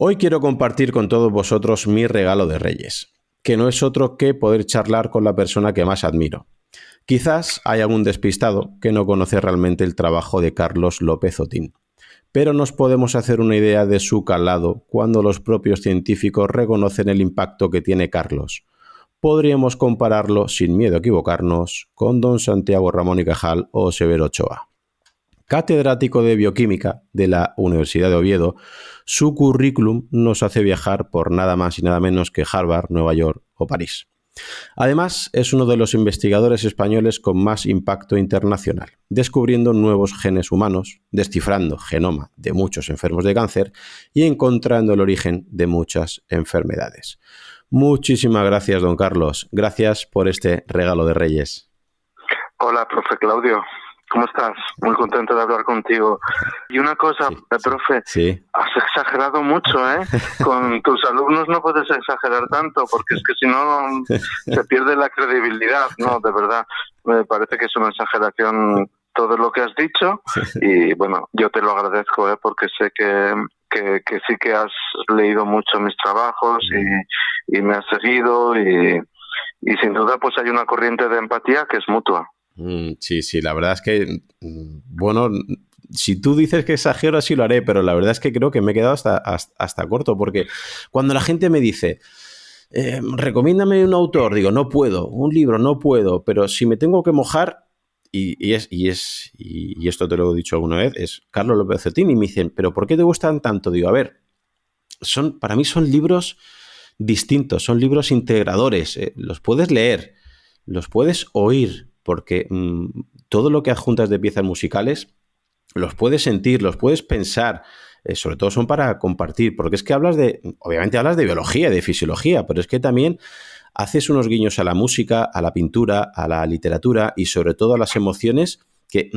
Hoy quiero compartir con todos vosotros mi regalo de Reyes, que no es otro que poder charlar con la persona que más admiro. Quizás hay algún despistado que no conoce realmente el trabajo de Carlos López Otín, pero nos podemos hacer una idea de su calado cuando los propios científicos reconocen el impacto que tiene Carlos. Podríamos compararlo, sin miedo a equivocarnos, con don Santiago Ramón y Cajal o Severo Ochoa. Catedrático de Bioquímica de la Universidad de Oviedo, su currículum nos hace viajar por nada más y nada menos que Harvard, Nueva York o París. Además, es uno de los investigadores españoles con más impacto internacional, descubriendo nuevos genes humanos, descifrando genoma de muchos enfermos de cáncer y encontrando el origen de muchas enfermedades. Muchísimas gracias, don Carlos. Gracias por este regalo de Reyes. Hola, profe Claudio. ¿Cómo estás? Muy contento de hablar contigo. Y una cosa, profe, has exagerado mucho, ¿eh? Con tus alumnos no puedes exagerar tanto, porque es que si no se pierde la credibilidad. No, de verdad, me parece que es una exageración todo lo que has dicho. Y bueno, yo te lo agradezco, porque sé que sí que has leído mucho mis trabajos y me has seguido y sin duda pues hay una corriente de empatía que es mutua. Sí, la verdad es que, bueno, si tú dices que exagero, así lo haré, pero la verdad es que creo que me he quedado hasta corto, porque cuando la gente me dice, recomiéndame un autor, digo, no puedo, un libro, no puedo, pero si me tengo que mojar, y esto te lo he dicho alguna vez, es Carlos López Otín, y me dicen, ¿pero por qué te gustan tanto? Digo, a ver, para mí son libros distintos, son libros integradores, los puedes leer, los puedes oír, porque todo lo que adjuntas de piezas musicales los puedes sentir, los puedes pensar, sobre todo son para compartir, porque es que obviamente hablas de biología, de fisiología, pero es que también haces unos guiños a la música, a la pintura, a la literatura y sobre todo a las emociones te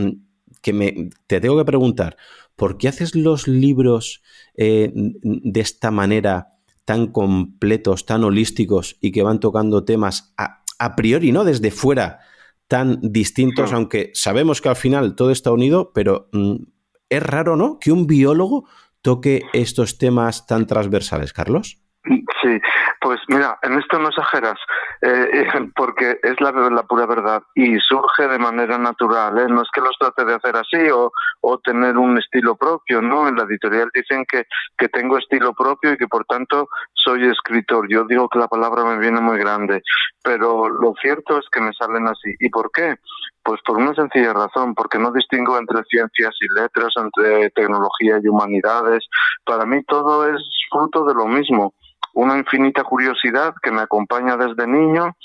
tengo que preguntar, ¿por qué haces los libros de esta manera tan completos, tan holísticos y que van tocando temas a priori, ¿no? Desde fuera, tan distintos, aunque sabemos que al final todo está unido, pero es raro, ¿no?, que un biólogo toque estos temas tan transversales, Carlos. Sí, pues mira, en esto no exageras, porque es la pura verdad y surge de manera natural, ¿eh? No es que los trate de hacer así o tener un estilo propio, ¿no? En la editorial dicen que tengo estilo propio y que por tanto soy escritor. Yo digo que la palabra me viene muy grande, pero lo cierto es que me salen así. ¿Y por qué? Pues por una sencilla razón, porque no distingo entre ciencias y letras, entre tecnología y humanidades. Para mí todo es fruto de lo mismo. Una infinita curiosidad que me acompaña desde niño,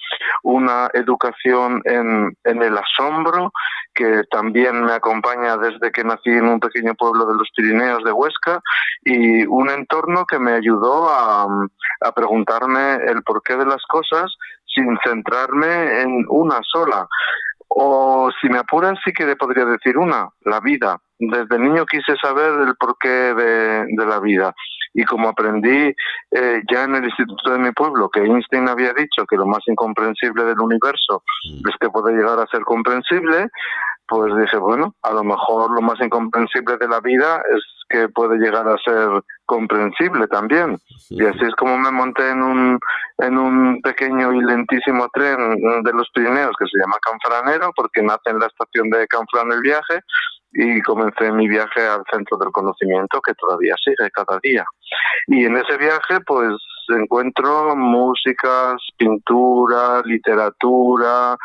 una educación en el asombro que también me acompaña desde que nací en un pequeño pueblo de los Pirineos de Huesca y un entorno que me ayudó a preguntarme el porqué de las cosas sin centrarme en una sola. O si me apuras sí que podría decir la vida. Desde niño quise saber el porqué de la vida. Y como aprendí ya en el instituto de mi pueblo que Einstein había dicho que lo más incomprensible del universo es que puede llegar a ser comprensible, pues dije, bueno, a lo mejor lo más incomprensible de la vida es que puede llegar a ser comprensible también. Y así es como me monté en un pequeño y lentísimo tren de los Pirineos que se llama Canfranero, porque nace en la estación de Canfrán el viaje, y comencé mi viaje al centro del conocimiento, que todavía sigue cada día. Y en ese viaje pues encuentro músicas, pintura, literatura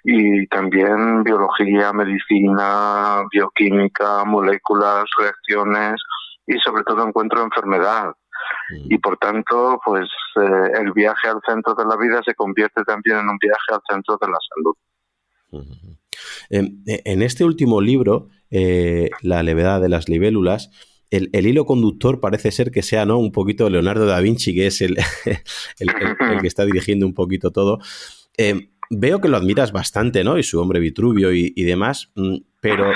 y también biología, medicina, bioquímica, moléculas, reacciones y sobre todo encuentro enfermedad. Y por tanto pues el viaje al centro de la vida se convierte también en un viaje al centro de la salud. En este último libro, La levedad de las libélulas, el hilo conductor parece ser que sea, ¿no?, un poquito Leonardo da Vinci, que es el que está dirigiendo un poquito todo. Veo que lo admiras bastante, ¿no?, y su hombre Vitruvio y demás, pero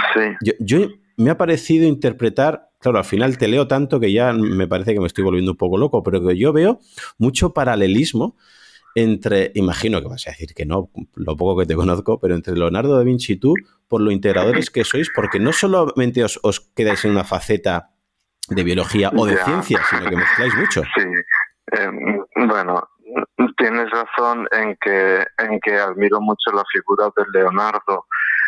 yo me ha parecido interpretar, claro, al final te leo tanto que ya me parece que me estoy volviendo un poco loco, pero que yo veo mucho paralelismo entre, imagino que vas a decir que no, lo poco que te conozco, pero entre Leonardo da Vinci y tú, por lo integradores que sois, porque no solamente os quedáis en una faceta de biología o de ciencia, sino que mezcláis mucho. Sí, bueno, tienes razón en que admiro mucho la figura de Leonardo.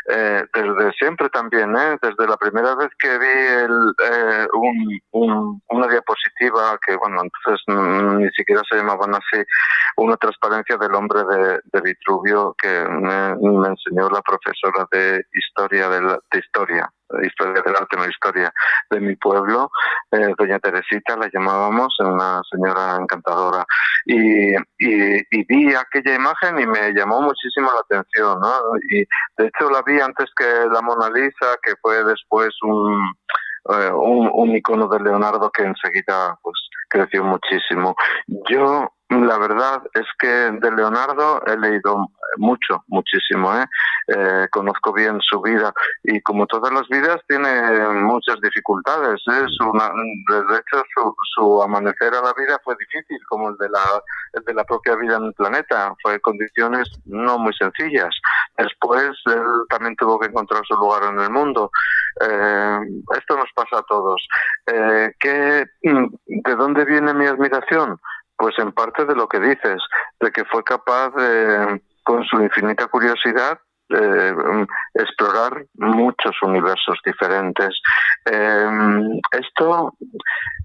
Desde siempre también, desde la primera vez que vi una diapositiva que, bueno, entonces ni siquiera se llamaban así, una transparencia del hombre de Vitruvio que me enseñó la profesora de historia historia del arte, no historia de mi pueblo, doña Teresita la llamábamos, una señora encantadora, y vi aquella imagen y me llamó muchísimo la atención, ¿no? Y de hecho la vi antes que la Mona Lisa, que fue después un icono de Leonardo que enseguida pues creció muchísimo. Yo la verdad es que de Leonardo he leído muchísimo, conozco bien su vida y como todas las vidas tiene muchas dificultades, de hecho su amanecer a la vida fue difícil, como el de la propia vida en el planeta, fue condiciones no muy sencillas. Después él también tuvo que encontrar su lugar en el mundo. Esto nos pasa a todos. ¿De dónde viene mi admiración? Pues en parte de lo que dices, de que fue capaz de, con su infinita curiosidad, explorar muchos universos diferentes. Esto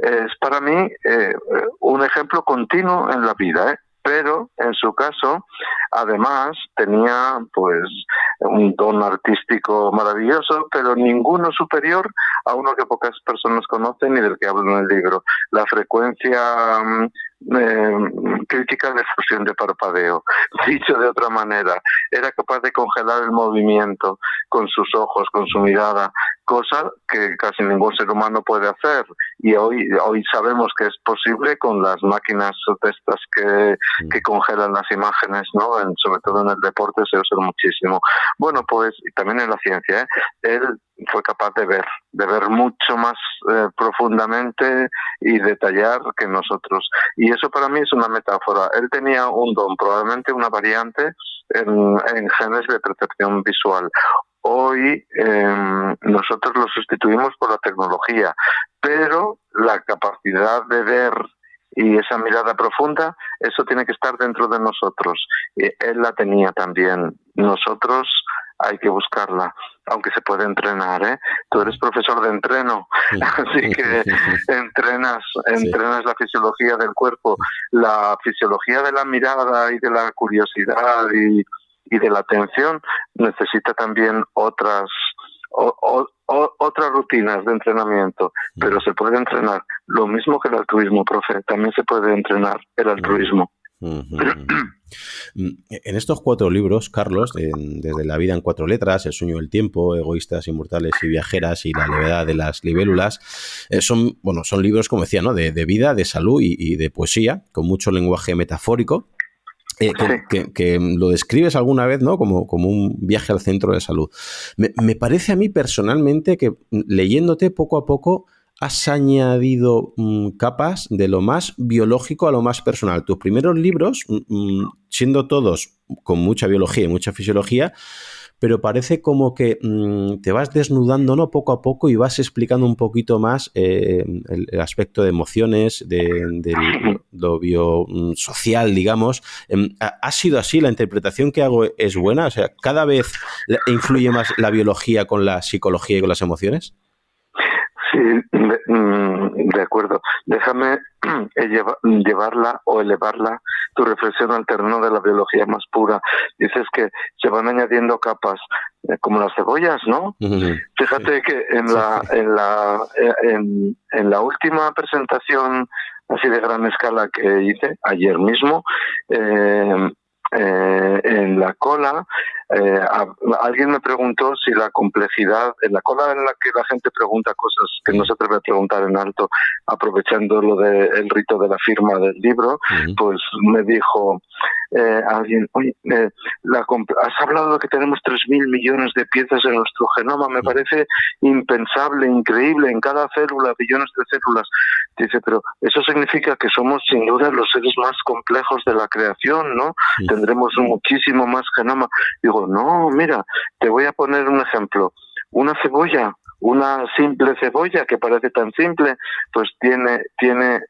es para mí un ejemplo continuo en la vida, pero en su caso además tenía pues un don artístico maravilloso, pero ninguno superior a uno que pocas personas conocen y del que hablo en el libro: la frecuencia crítica de fusión de parpadeo. Dicho de otra manera, era capaz de congelar el movimiento con sus ojos, con su mirada, cosa que casi ningún ser humano puede hacer, y hoy sabemos que es posible con las máquinas de estas que congelan las imágenes, ¿no? Sobre todo en el deporte se usa muchísimo. Bueno, pues y también en la ciencia, él fue capaz de ver mucho más profundamente y detallar que nosotros, y eso para mí es una metáfora. Él tenía un don, probablemente una variante en genes de percepción visual. Hoy nosotros lo sustituimos por la tecnología, pero la capacidad de ver y esa mirada profunda, eso tiene que estar dentro de nosotros. Él la tenía también. Nosotros hay que buscarla, aunque se puede entrenar, ¿eh? Tú eres profesor de entreno, así que entrenas la fisiología del cuerpo, la fisiología de la mirada y de la curiosidad y de la atención necesita también otras rutinas de entrenamiento, pero se puede entrenar. Lo mismo que el altruismo, profe, también se puede entrenar el altruismo. En estos 4 libros, Carlos, desde La vida en 4 letras, El sueño del tiempo, Egoístas, inmortales y viajeras y La levedad de las libélulas, son libros, como decía, ¿no? de vida, de salud y de poesía, con mucho lenguaje metafórico. Que lo describes alguna vez, ¿no? Como un viaje al centro de salud. Me parece a mí personalmente que leyéndote poco a poco has añadido capas de lo más biológico a lo más personal. Tus primeros libros, siendo todos con mucha biología y mucha fisiología, pero parece como que te vas desnudando, ¿no? Poco a poco y vas explicando un poquito más el aspecto de emociones, de lo biosocial, digamos. ¿Ha sido así? ¿La interpretación que hago es buena? O sea, ¿cada vez influye más la biología con la psicología y con las emociones? Sí, de acuerdo. Déjame llevarla o elevarla, tu reflexión al terreno de la biología más pura. Dices que se van añadiendo capas, como las cebollas, ¿no? Fíjate que en la última presentación así de gran escala que hice ayer mismo, en la cola, alguien me preguntó si la complejidad, en la cola en la que la gente pregunta cosas que no se atreve a preguntar en alto, aprovechando lo del rito de la firma del libro, pues me dijo alguien, oye, has hablado de que tenemos 3.000 millones de piezas en nuestro genoma, me parece impensable, increíble, en cada célula, billones de células. Dice, pero eso significa que somos sin duda los seres más complejos de la creación, ¿no? Tendremos muchísimo más genoma. Digo, no, mira, te voy a poner un ejemplo. Una cebolla una simple cebolla que parece tan simple, pues tiene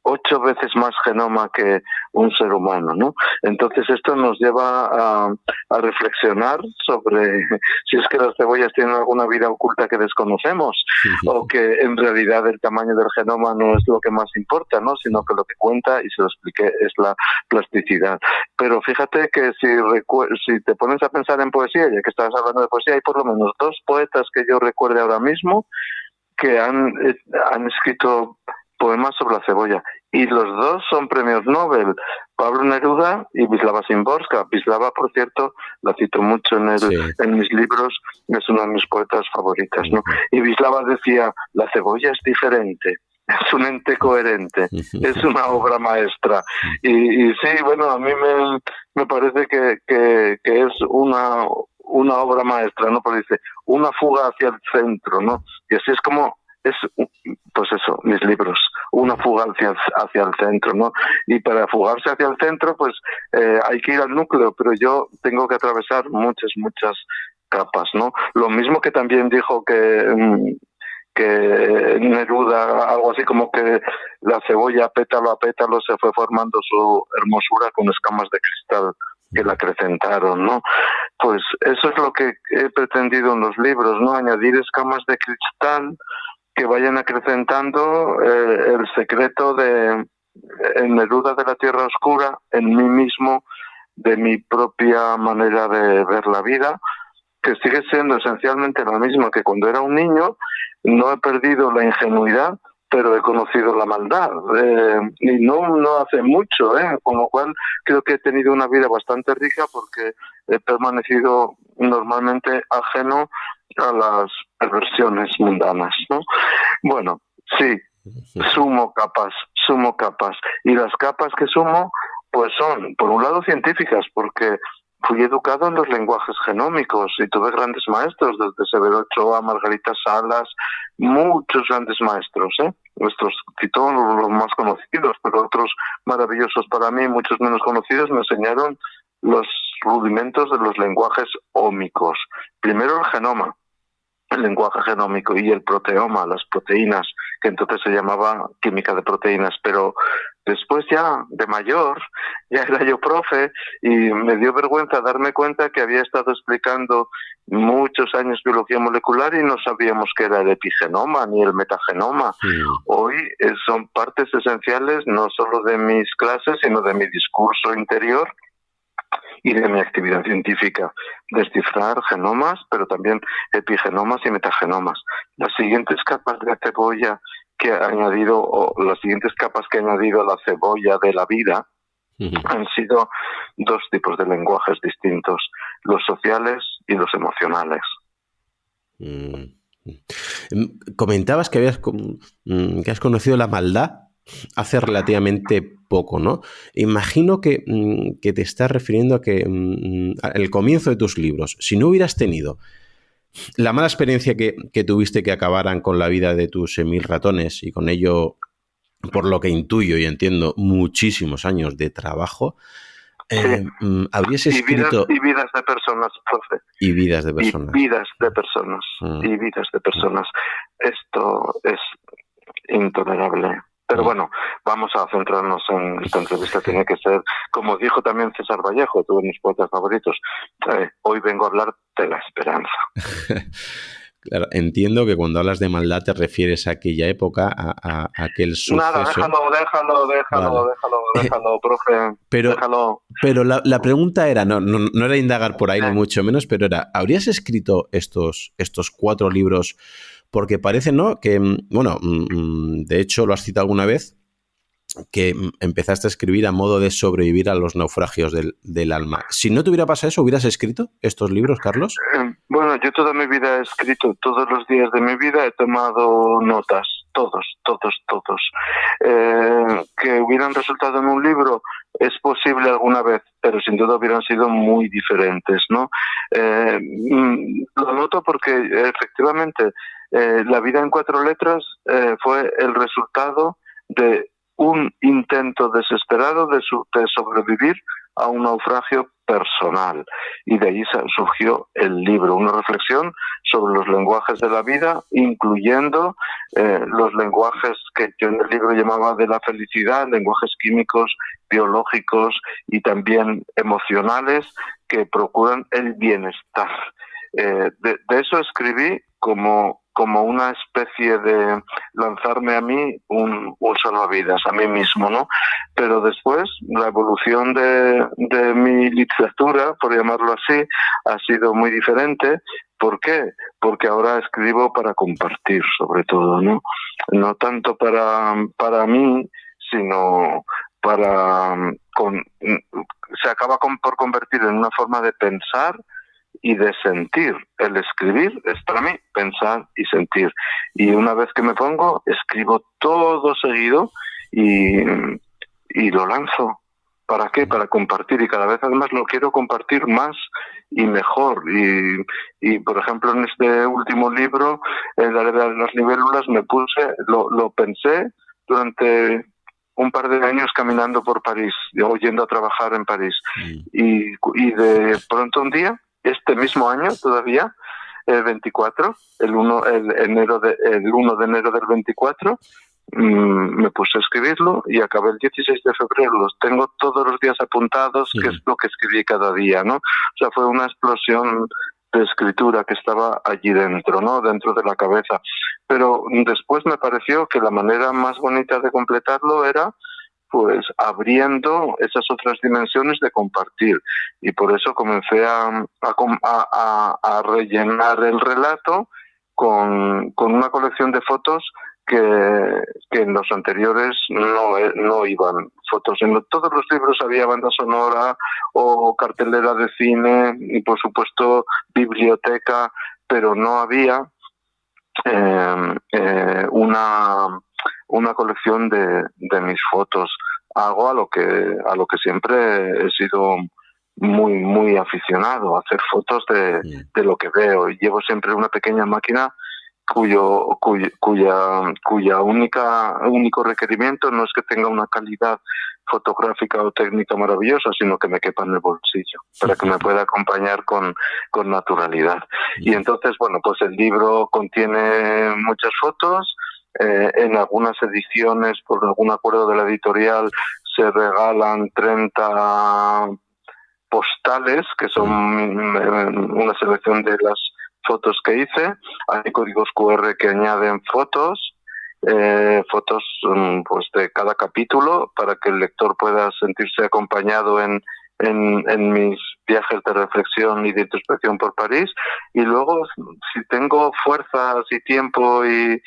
8 veces más genoma que un ser humano, ¿no? Entonces esto nos lleva a reflexionar sobre si es que las cebollas tienen alguna vida oculta que desconocemos o que en realidad el tamaño del genoma no es lo que más importa, ¿no? Sino que lo que cuenta, y se lo expliqué, es la plasticidad. Pero fíjate que si te pones a pensar en poesía, ya que estabas hablando de poesía, hay por lo menos 2 poetas que yo recuerde ahora mismo que han escrito poemas sobre la cebolla. Y los 2 son premios Nobel, Pablo Neruda y Wisława Szymborska. Wisława, por cierto, la cito mucho en mis libros, es una de mis poetas favoritas, ¿no? Y Wisława decía, la cebolla es diferente, es un ente coherente, es una obra maestra. Y sí, bueno, a mí me parece que es una obra maestra, ¿no? Porque dice, una fuga hacia el centro, ¿no? Y así es como pues eso, mis libros, una fuga hacia el centro, ¿no? Y para fugarse hacia el centro, pues hay que ir al núcleo, pero yo tengo que atravesar muchas capas, ¿no? Lo mismo que también dijo que Neruda, algo así como que la cebolla pétalo a pétalo se fue formando su hermosura con escamas de cristal que la acrecentaron, ¿no? Pues eso es lo que he pretendido en los libros, ¿no? Añadir escamas de cristal que vayan acrecentando el secreto en Neruda de la Tierra Oscura, en mí mismo, de mi propia manera de ver la vida, que sigue siendo esencialmente la misma que cuando era un niño. No he perdido la ingenuidad, pero he conocido la maldad, y no hace mucho, con lo cual creo que he tenido una vida bastante rica porque he permanecido normalmente ajeno a las perversiones mundanas, ¿no? Bueno, sí, sumo capas, y las capas que sumo pues son, por un lado, científicas, porque fui educado en los lenguajes genómicos y tuve grandes maestros, desde Severo Ochoa, Margarita Salas, muchos grandes maestros, nuestros citó los más conocidos, pero otros maravillosos para mí, muchos menos conocidos, me enseñaron los rudimentos de los lenguajes ómicos. Primero el genoma, el lenguaje genómico, y el proteoma, las proteínas, que entonces se llamaba química de proteínas, pero después ya de mayor, ya era yo profe y me dio vergüenza darme cuenta que había estado explicando muchos años biología molecular y no sabíamos qué era el epigenoma ni el metagenoma. Hoy son partes esenciales no solo de mis clases, sino de mi discurso interior y de mi actividad científica, descifrar genomas, pero también epigenomas y metagenomas. Las siguientes capas de la cebolla que ha añadido, o las siguientes capas que ha añadido a la cebolla de la vida, han sido 2 tipos de lenguajes distintos, los sociales y los emocionales. Comentabas que has conocido la maldad hace relativamente poco, ¿no? Imagino que te estás refiriendo a que al comienzo de tus libros, si no hubieras tenido la mala experiencia que tuviste que acabaran con la vida de tus 1000 ratones y con ello, por lo que intuyo y entiendo, muchísimos años de trabajo, habrías escrito... Y vidas de personas, profe. Y vidas de personas. Y vidas de personas. Y vidas de personas. Esto es intolerable. Pero bueno, vamos a centrarnos en esta entrevista. Tiene que ser, como dijo también César Vallejo, uno de mis poetas favoritos, hoy vengo a hablar de la esperanza. Claro, entiendo que cuando hablas de maldad te refieres a aquella época, a aquel suceso. Nada, déjalo, profe. Pero la pregunta era, no era indagar por ahí, ni mucho menos, pero era, ¿habrías escrito estos 4 libros? Porque parece, ¿no?, que, bueno, de hecho lo has citado alguna vez, que empezaste a escribir a modo de sobrevivir a los naufragios del alma. Si no te hubiera pasado eso, ¿hubieras escrito estos libros, Carlos? Bueno, yo toda mi vida he escrito, todos los días de mi vida he tomado notas, todos. Que hubieran resultado en un libro es posible alguna vez, pero sin duda hubieran sido muy diferentes, ¿no? Lo noto porque efectivamente La vida en 4 letras fue el resultado de un intento desesperado de sobrevivir a un naufragio personal. Y de ahí surgió el libro, una reflexión sobre los lenguajes de la vida, incluyendo los lenguajes que yo en el libro llamaba de la felicidad, lenguajes químicos, biológicos y también emocionales que procuran el bienestar. De eso escribí como una especie de lanzarme a mí un salvavidas, a mí mismo, ¿no? Pero después la evolución de mi literatura, por llamarlo así, ha sido muy diferente. ¿Por qué? Porque ahora escribo para compartir, sobre todo, ¿no? No tanto para mí, sino se acaba por convertir en una forma de pensar y de sentir. El escribir es para mí pensar y sentir. Y una vez que me pongo, escribo todo seguido y lo lanzo. ¿Para qué? Para compartir. Y cada vez además lo quiero compartir más y mejor. Y por ejemplo, en este último libro, La Edad de las libélulas, lo pensé durante un par de años caminando por París, o yendo a trabajar en París. Y de pronto un día, este mismo año todavía, el 24, el 1 de enero del 24, me puse a escribirlo y acabé el 16 de febrero. Los tengo todos los días apuntados, que es lo que escribí cada día, ¿no? O sea, fue una explosión de escritura que estaba allí dentro, ¿no? Dentro de la cabeza. Pero después me pareció que la manera más bonita de completarlo era pues abriendo esas otras dimensiones de compartir. Y por eso comencé a rellenar el relato con una colección de fotos que en los anteriores no iban. Fotos. En todos los libros había banda sonora o cartelera de cine y, por supuesto, biblioteca, pero no había una colección de mis fotos. Hago a lo que siempre he sido muy, muy aficionado, a hacer fotos de lo que veo. Y llevo siempre una pequeña máquina cuyo único requerimiento no es que tenga una calidad fotográfica o técnica maravillosa, sino que me quepa en el bolsillo, para que me pueda acompañar con naturalidad. Y entonces, bueno, pues el libro contiene muchas fotos. En algunas ediciones, por algún acuerdo de la editorial, se regalan 30 postales, que son una selección de las fotos que hice. Hay códigos QR que añaden fotos pues de cada capítulo, para que el lector pueda sentirse acompañado en mis viajes de reflexión y de introspección por París. Y luego, si tengo fuerzas y tiempo y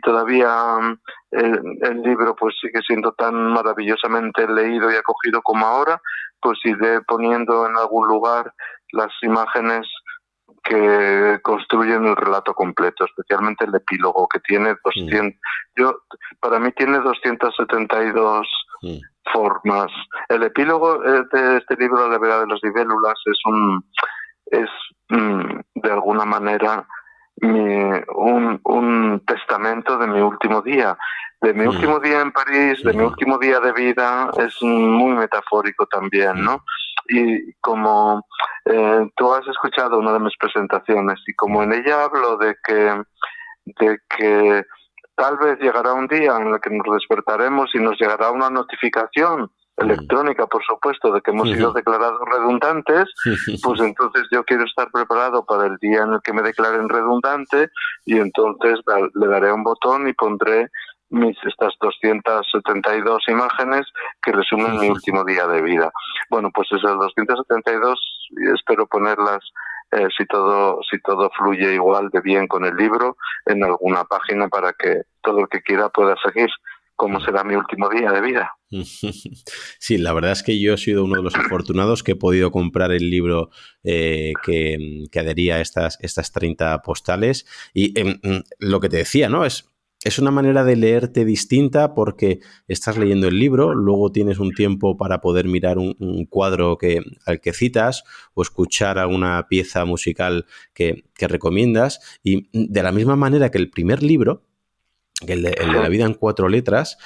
todavía el libro pues sigue siendo tan maravillosamente leído y acogido como ahora, pues iré poniendo en algún lugar las imágenes que construyen el relato completo, especialmente el epílogo, que tiene 200... Para mí tiene 272 formas. El epílogo de este libro, La Edad de las libélulas, es de alguna manera un testamento de mi último día. De mi último día en París, de mi último día de vida. Es muy metafórico también, ¿no? Y como tú has escuchado una de mis presentaciones, y como en ella hablo de que tal vez llegará un día en el que nos despertaremos y nos llegará una notificación electrónica, por supuesto, de que hemos sido declarados redundantes, pues entonces yo quiero estar preparado para el día en el que me declaren redundante, y entonces le daré un botón y pondré estas 272 imágenes que resumen mi último día de vida. Bueno, pues esas 272 espero ponerlas, si todo fluye igual de bien con el libro, en alguna página, para que todo el que quiera pueda seguir cómo será mi último día de vida. Sí, la verdad es que yo he sido uno de los afortunados que he podido comprar el libro que adhería a estas 30 postales. Y lo que te decía, ¿no? Es una manera de leerte distinta, porque estás leyendo el libro, luego tienes un tiempo para poder mirar un cuadro al que citas, o escuchar alguna pieza musical que recomiendas. Y de la misma manera que el primer libro, el de La vida en 4 letras,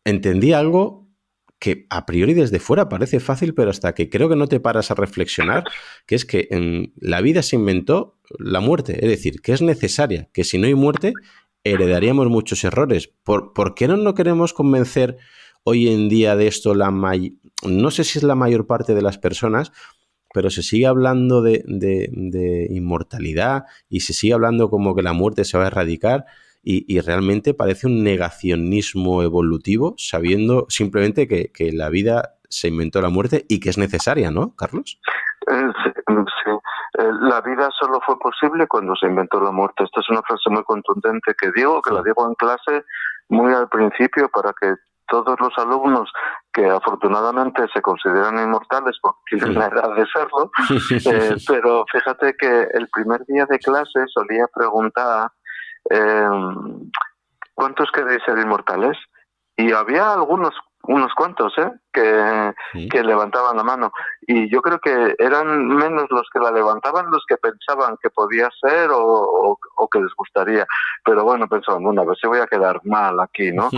entendí algo que a priori desde fuera parece fácil, pero hasta que creo que no te paras a reflexionar, que es que en la vida se inventó la muerte, es decir, que es necesaria, que si no hay muerte heredaríamos muchos errores. ¿Por qué no queremos convencer hoy en día de esto no sé si es la mayor parte de las personas, pero se sigue hablando de inmortalidad y se sigue hablando como que la muerte se va a erradicar y realmente parece un negacionismo evolutivo sabiendo simplemente que la vida se inventó la muerte y que es necesaria, ¿no, Carlos? Sí, sí. La vida solo fue posible cuando se inventó la muerte. Esta es una frase muy contundente que la digo en clase muy al principio para que todos los alumnos que afortunadamente se consideran inmortales porque tienen la edad de serlo, pero fíjate que el primer día de clase solía preguntar ¿cuántos queréis ser inmortales? Y había unos cuantos, que levantaban la mano. Y yo creo que eran menos los que la levantaban los que pensaban que podía ser o que les gustaría. Pero bueno, pensaban, bueno, a ver si voy a quedar mal aquí, ¿no?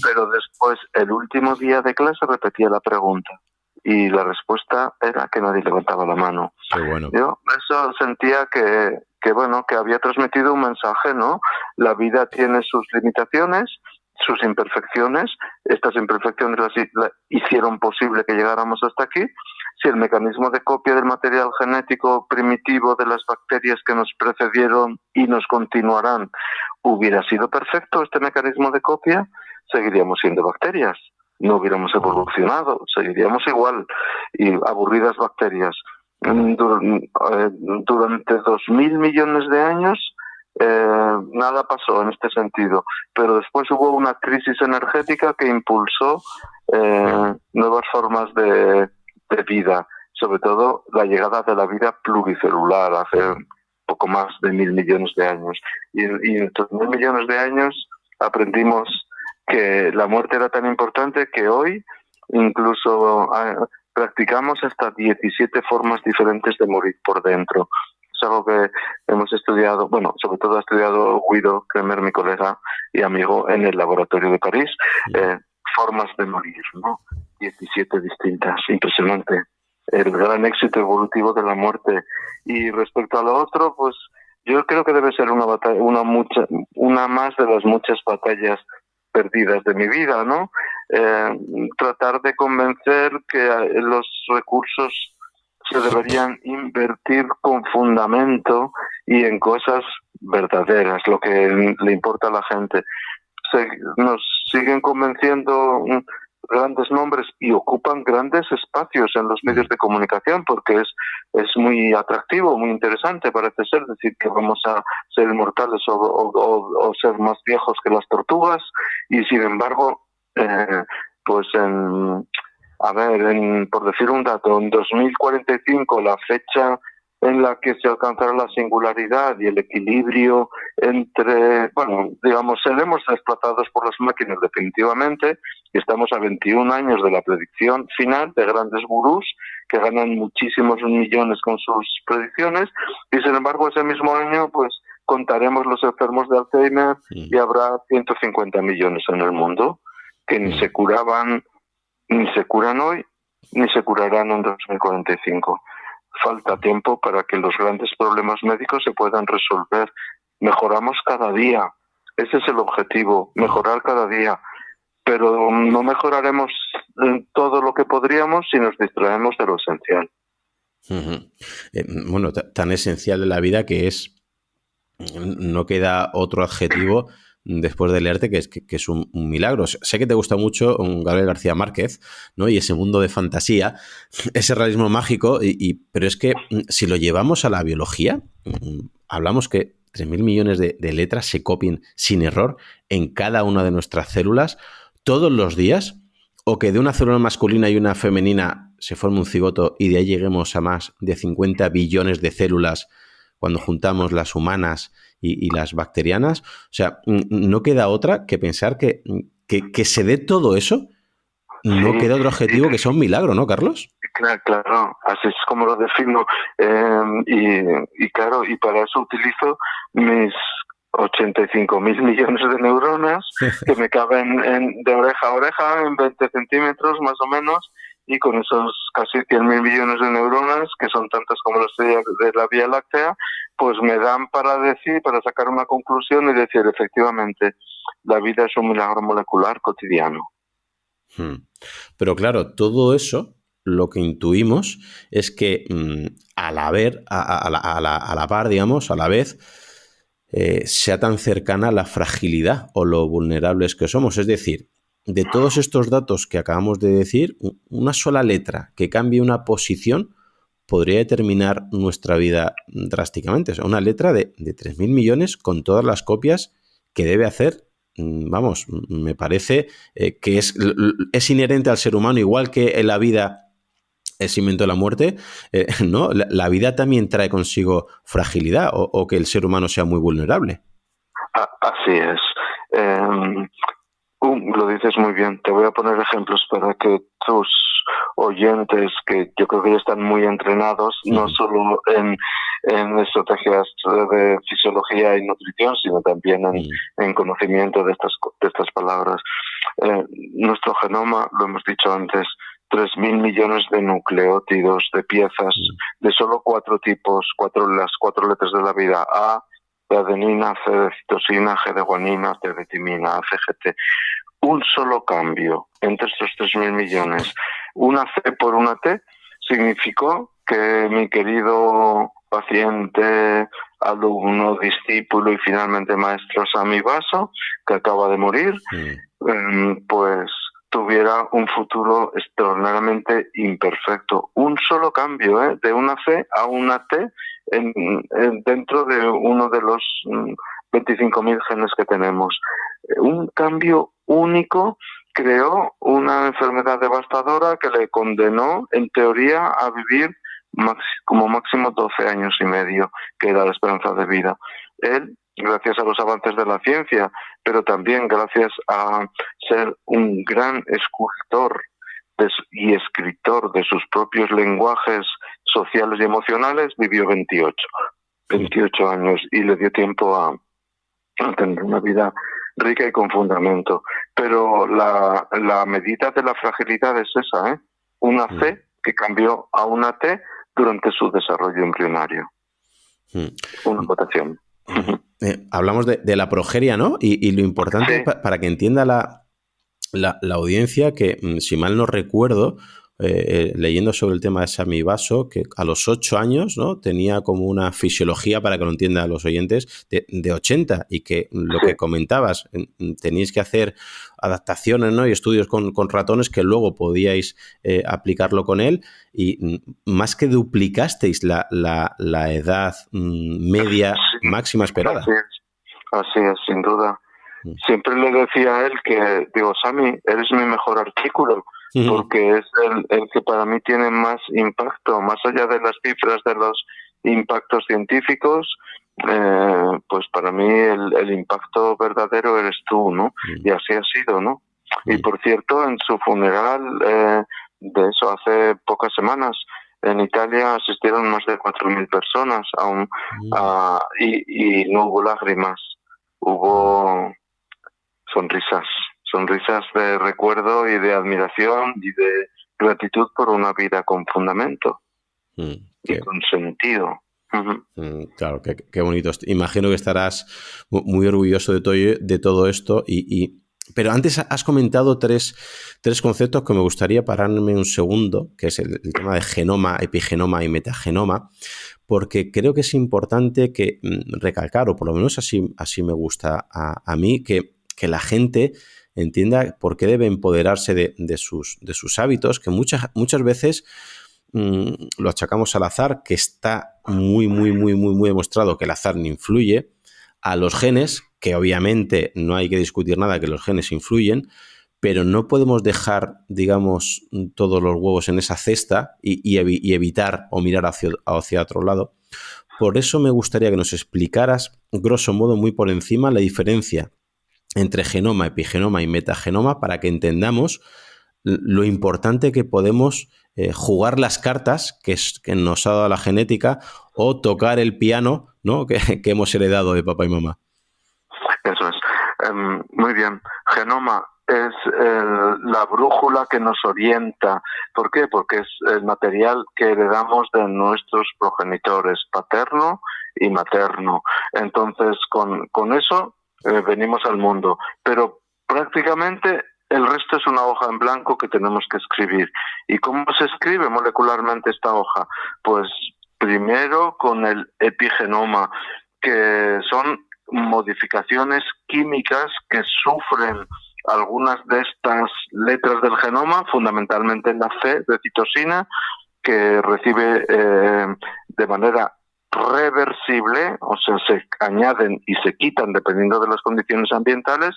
Pero después, el último día de clase repetía la pregunta. Y la respuesta era que nadie levantaba la mano. Qué bueno. Yo eso sentía que había transmitido un mensaje, ¿no? La vida tiene sus limitaciones, sus imperfecciones. Estas imperfecciones las hicieron posible que llegáramos hasta aquí. Si el mecanismo de copia del material genético primitivo de las bacterias que nos precedieron y nos continuarán hubiera sido perfecto, este mecanismo de copia, seguiríamos siendo bacterias. No hubiéramos evolucionado, seguiríamos igual, y aburridas bacterias. Durante 2.000 millones de años nada pasó en este sentido, pero después hubo una crisis energética que impulsó nuevas formas de vida, sobre todo la llegada de la vida pluricelular hace poco más de 1.000 millones de años. Y en estos 1.000 millones de años aprendimos que la muerte era tan importante que hoy incluso practicamos hasta 17 formas diferentes de morir por dentro. Es algo que hemos estudiado, bueno, sobre todo ha estudiado Guido Kremer, mi colega y amigo, en el laboratorio de París. Formas de morir, ¿no? 17 distintas, impresionante. El gran éxito evolutivo de la muerte. Y respecto a lo otro, pues yo creo que debe ser una más de las muchas batallas perdidas de mi vida, ¿no? Tratar de convencer que los recursos se deberían invertir con fundamento y en cosas verdaderas, lo que le importa a la gente. Nos siguen convenciendo grandes nombres y ocupan grandes espacios en los medios de comunicación porque es muy atractivo, muy interesante, parece ser, decir que vamos a ser inmortales o ser más viejos que las tortugas, y sin embargo, pues por decir un dato, en 2045, la fecha en la que se alcanzará la singularidad y el equilibrio entre, seremos desplazados por las máquinas definitivamente, y estamos a 21 años de la predicción final de grandes gurús que ganan muchísimos millones con sus predicciones, y sin embargo ese mismo año pues contaremos los enfermos de Alzheimer y habrá 150 millones en el mundo que ni se curan hoy, ni se curarán en 2045. Falta tiempo para que los grandes problemas médicos se puedan resolver. Mejoramos cada día. Ese es el objetivo, mejorar cada día. Pero no mejoraremos todo lo que podríamos si nos distraemos de lo esencial. Bueno, tan esencial de la vida que no queda otro adjetivo después de leerte que es un milagro. Sé que te gusta mucho Gabriel García Márquez, ¿no? Y ese mundo de fantasía, ese realismo mágico, pero es que si lo llevamos a la biología, hablamos que 3.000 millones de letras se copien sin error en cada una de nuestras células todos los días, o que de una célula masculina y una femenina se forme un cigoto y de ahí lleguemos a más de 50 billones de células cuando juntamos las humanas y las bacterianas. O sea, no queda otra que pensar que se dé todo eso, no queda otro objetivo que sea un milagro, ¿no, Carlos? Claro, así es como lo defino. Y claro, y para eso utilizo mis 85.000 millones de neuronas que me caben de oreja a oreja en 20 centímetros más o menos, y con esos casi 100.000 millones de neuronas, que son tantas como las de la Vía Láctea, pues me dan para sacar una conclusión y decir, efectivamente, la vida es un milagro molecular cotidiano. Pero claro, todo eso, lo que intuimos es que a la par, digamos, a la vez, sea tan cercana la fragilidad o lo vulnerables que somos. Es decir, de todos estos datos que acabamos de decir, una sola letra que cambie una posición podría determinar nuestra vida drásticamente. O sea, una letra de 3.000 millones con todas las copias que debe hacer. Vamos, me parece que es inherente al ser humano, igual que en la vida es invento de la muerte, ¿no? La vida también trae consigo fragilidad o que el ser humano sea muy vulnerable. Así es. Lo dices muy bien. Te voy a poner ejemplos para que tus oyentes, que yo creo que ya están muy entrenados, no solo en estrategias de fisiología y nutrición, sino también en conocimiento de estas palabras. Nuestro genoma, lo hemos dicho antes, 3.000 millones de nucleótidos, de piezas, de solo 4 tipos, las 4 letras de la vida: A de adenina, C de citosina, G de guanina, T de timina, CGT. Un solo cambio entre estos 3.000 millones, una C por una T, significó que mi querido paciente, alumno, discípulo y finalmente maestro Sami Basso, que acaba de morir, pues tuviera un futuro extraordinariamente imperfecto. Un solo cambio, de una C a una T dentro de uno de los 25.000 genes que tenemos. Un cambio único creó una enfermedad devastadora que le condenó, en teoría, a vivir como máximo 12 años y medio, que era la esperanza de vida. Él, gracias a los avances de la ciencia, pero también gracias a ser un gran escultor y escritor de sus propios lenguajes sociales y emocionales, vivió 28 años y le dio tiempo a tener una vida rica y con fundamento. Pero la medida de la fragilidad es esa, una C que cambió a una T durante su desarrollo embrionario. Una votación. Hablamos de la progeria, ¿no? Y lo importante, para que entienda la audiencia, que si mal no recuerdo, leyendo sobre el tema de Sami Basso, que a los 8 años, ¿no?, tenía como una fisiología, para que lo entiendan los oyentes, de 80, y que lo que comentabas, teníais que hacer adaptaciones, ¿no?, y estudios con ratones que luego podíais aplicarlo con él, y más que duplicasteis la edad media máxima esperada. Así es, sin duda. Siempre le decía a él que, digo, Sami, eres mi mejor artículo, porque es el que para mí tiene más impacto, más allá de las cifras de los impactos científicos, pues para mí el impacto verdadero eres tú, ¿no? Y así ha sido, ¿no? Y por cierto, en su funeral, de eso hace pocas semanas, en Italia asistieron más de 4.000 personas y no hubo lágrimas, hubo sonrisas de recuerdo y de admiración y de gratitud por una vida con fundamento y con sentido. Claro, qué bonito. Imagino que estarás muy orgulloso de todo esto. Pero antes has comentado tres conceptos que me gustaría pararme un segundo, que es el tema de genoma, epigenoma y metagenoma, porque creo que es importante que recalcar, o por lo menos así me gusta a mí, que la gente entienda por qué debe empoderarse de sus hábitos, que muchas veces lo achacamos al azar, que está muy demostrado que el azar no influye, a los genes, que obviamente no hay que discutir nada, que los genes influyen, pero no podemos dejar, digamos, todos los huevos en esa cesta y evitar o mirar hacia otro lado. Por eso me gustaría que nos explicaras, grosso modo, muy por encima, la diferencia entre genoma, epigenoma y metagenoma, para que entendamos lo importante que podemos jugar las cartas que nos ha dado la genética, o tocar el piano, ¿no?, que hemos heredado de papá y mamá. Muy bien. Genoma es la brújula que nos orienta. ¿Por qué? Porque es el material que heredamos de nuestros progenitores, paterno y materno. Entonces, con eso venimos al mundo. Pero prácticamente el resto es una hoja en blanco que tenemos que escribir. ¿Y cómo se escribe molecularmente esta hoja? Pues primero con el epigenoma, que son modificaciones químicas que sufren algunas de estas letras del genoma, fundamentalmente la C de citosina, que recibe de manera reversible, o sea, se añaden y se quitan dependiendo de las condiciones ambientales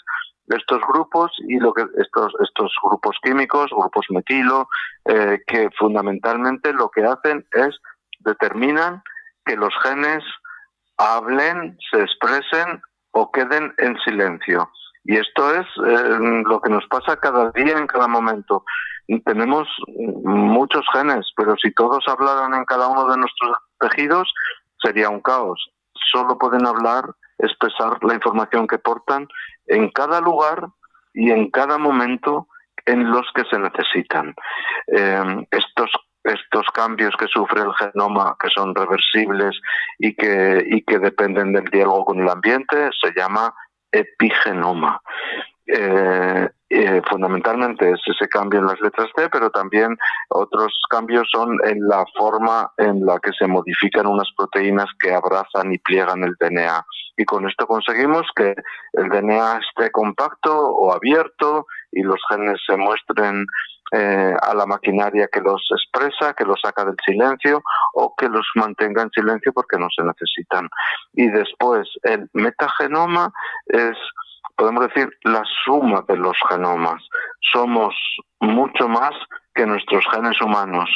estos grupos y estos grupos químicos, grupos metilo, que fundamentalmente lo que hacen es determinan que los genes hablen, se expresen o queden en silencio. Y esto es lo que nos pasa cada día, en cada momento. Tenemos muchos genes, pero si todos hablaran en cada uno de nuestros tejidos, sería un caos. Solo pueden hablar, expresar la información que portan en cada lugar y en cada momento en los que se necesitan. Estos cambios que sufre el genoma, que son reversibles y que dependen del diálogo con el ambiente, se llama epigenoma. Fundamentalmente es ese cambio en las letras C, pero también otros cambios son en la forma en la que se modifican unas proteínas que abrazan y pliegan el DNA. Y con esto conseguimos que el DNA esté compacto o abierto y los genes se muestren a la maquinaria que los expresa, que los saca del silencio o que los mantenga en silencio porque no se necesitan. Y después el metagenoma es, podemos decir, la suma de los genomas. Somos mucho más que nuestros genes humanos.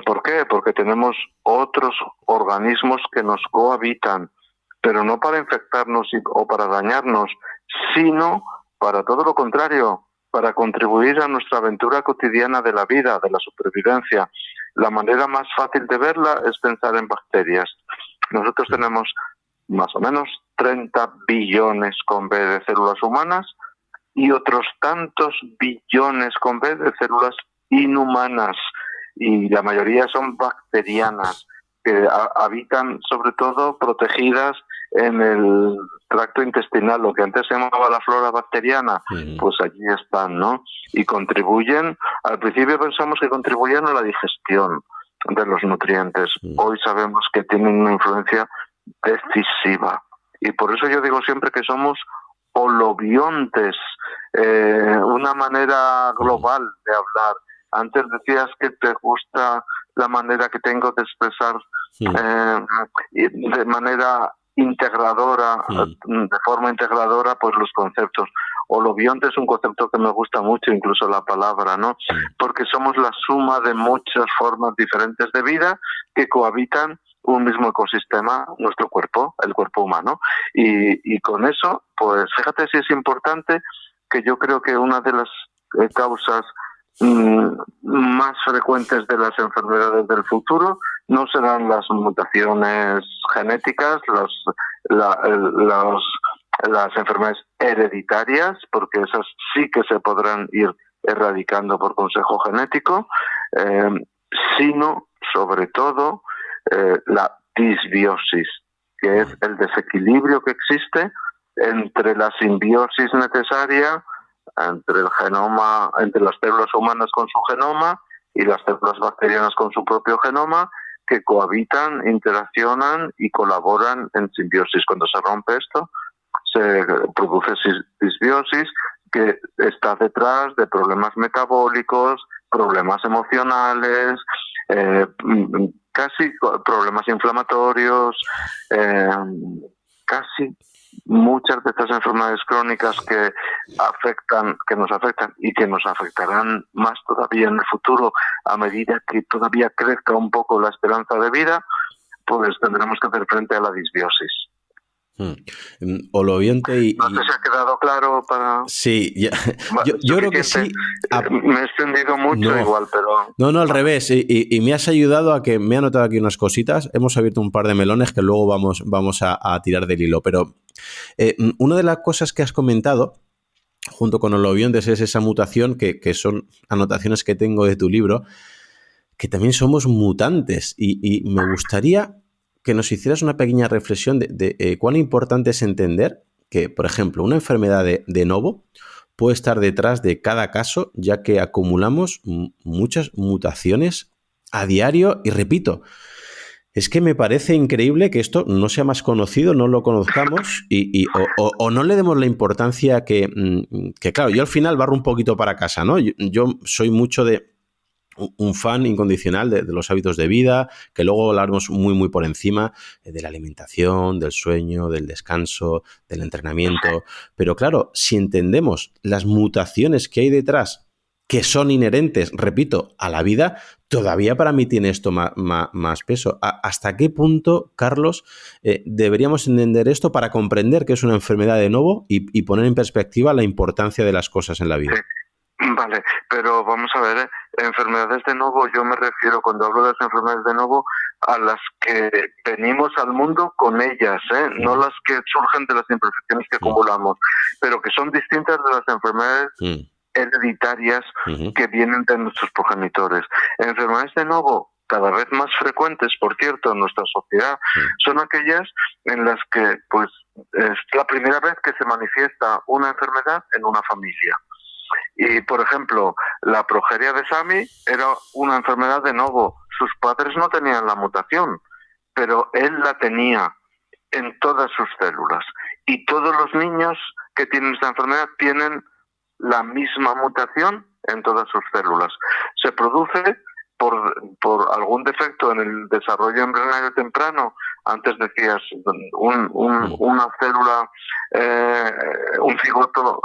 ¿Por qué? Porque tenemos otros organismos que nos cohabitan, pero no para infectarnos o para dañarnos, sino para todo lo contrario, para contribuir a nuestra aventura cotidiana de la vida, de la supervivencia. La manera más fácil de verla es pensar en bacterias. Nosotros tenemos más o menos 30 billones con B de células humanas y otros tantos billones con B de células inhumanas, y la mayoría son bacterianas, que habitan sobre todo protegidas en el tracto intestinal, lo que antes se llamaba la flora bacteriana, pues allí están, ¿no? Y contribuyen, al principio pensamos que contribuían a la digestión de los nutrientes, hoy sabemos que tienen una influencia decisiva. Y por eso yo digo siempre que somos holobiontes, una manera global de hablar. Antes decías que te gusta la manera que tengo de expresar de manera integradora, de forma integradora, pues los conceptos. Holobionte es un concepto que me gusta mucho, incluso la palabra, ¿no? Porque somos la suma de muchas formas diferentes de vida que cohabitan un mismo ecosistema, nuestro cuerpo, el cuerpo humano. Y con eso, pues fíjate si es importante, que yo creo que una de las causas más frecuentes de las enfermedades del futuro no serán las mutaciones genéticas, las enfermedades hereditarias, porque esas sí que se podrán ir erradicando por consejo genético, sino sobre todo la disbiosis, que es el desequilibrio que existe entre la simbiosis necesaria entre el genoma, entre las células humanas con su genoma y las células bacterianas con su propio genoma, que cohabitan, interaccionan y colaboran en simbiosis. Cuando se rompe esto, se produce disbiosis, que está detrás de problemas metabólicos, problemas emocionales, casi problemas inflamatorios, casi muchas de estas enfermedades crónicas que nos afectan y que nos afectarán más todavía en el futuro a medida que todavía crezca un poco la esperanza de vida, pues tendremos que hacer frente a la disbiosis. Holobiente No sé si ha quedado claro para... Sí, yo creo que sí. Me he extendido mucho No, igual, pero... no, al revés. Y me has ayudado a que me he anotado aquí unas cositas. Hemos abierto un par de melones que luego vamos a tirar del hilo. Pero una de las cosas que has comentado, junto con holobiontes, es esa mutación que son anotaciones que tengo de tu libro, que también somos mutantes. Y me gustaría que nos hicieras una pequeña reflexión de cuán importante es entender que, por ejemplo, una enfermedad de novo puede estar detrás de cada caso, ya que acumulamos muchas mutaciones a diario. Y repito, es que me parece increíble que esto no sea más conocido, no lo conozcamos o no le demos la importancia que, claro, yo al final barro un poquito para casa, ¿no? Yo soy mucho de un fan incondicional de los hábitos de vida, que luego hablaremos muy por encima de la alimentación, del sueño, del descanso, del entrenamiento. Pero claro, si entendemos las mutaciones que hay detrás, que son inherentes, repito, a la vida, todavía para mí tiene esto más peso. ¿Hasta qué punto, Carlos, deberíamos entender esto para comprender que es una enfermedad de novo y poner en perspectiva la importancia de las cosas en la vida? Vale, pero vamos a ver, enfermedades de novo, yo me refiero cuando hablo de las enfermedades de novo a las que venimos al mundo con ellas, no las que surgen de las imperfecciones que acumulamos, pero que son distintas de las enfermedades hereditarias que vienen de nuestros progenitores. Enfermedades de novo, cada vez más frecuentes, por cierto, en nuestra sociedad, son aquellas en las que pues es la primera vez que se manifiesta una enfermedad en una familia. Y, por ejemplo, la progeria de Sami era una enfermedad de novo. Sus padres no tenían la mutación, pero él la tenía en todas sus células. Y todos los niños que tienen esta enfermedad tienen la misma mutación en todas sus células. Se produce por algún defecto en el desarrollo embrionario temprano. Antes decías, una célula, un cigoto...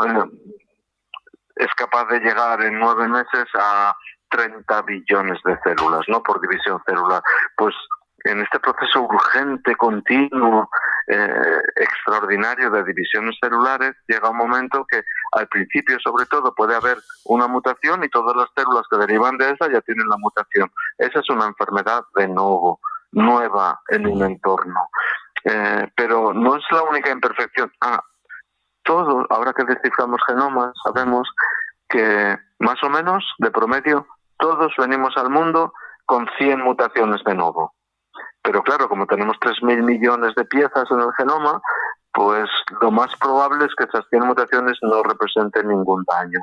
es capaz de llegar en 9 meses a 30 billones de células, ¿no? Por división celular. Pues en este proceso urgente, continuo, extraordinario de divisiones celulares, llega un momento que al principio, sobre todo, puede haber una mutación y todas las células que derivan de esa ya tienen la mutación. Esa es una enfermedad de novo, nueva en un entorno. Pero no es la única imperfección. Todos, ahora que desciframos genomas, sabemos que más o menos, de promedio, todos venimos al mundo con 100 mutaciones de novo. Pero claro, como tenemos 3.000 millones de piezas en el genoma, pues lo más probable es que esas 100 mutaciones no representen ningún daño,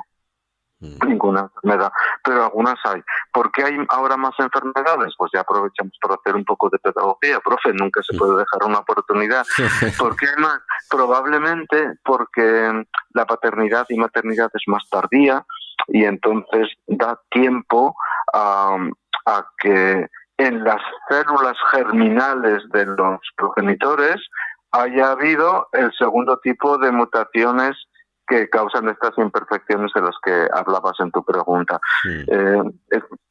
ninguna enfermedad, pero algunas hay. ¿Por qué hay ahora más enfermedades? Pues ya aprovechamos para hacer un poco de pedagogía, profe, nunca se puede dejar una oportunidad. ¿Por qué hay más? Probablemente porque la paternidad y maternidad es más tardía y entonces da tiempo a que en las células germinales de los progenitores haya habido el segundo tipo de mutaciones que causan estas imperfecciones de las que hablabas en tu pregunta.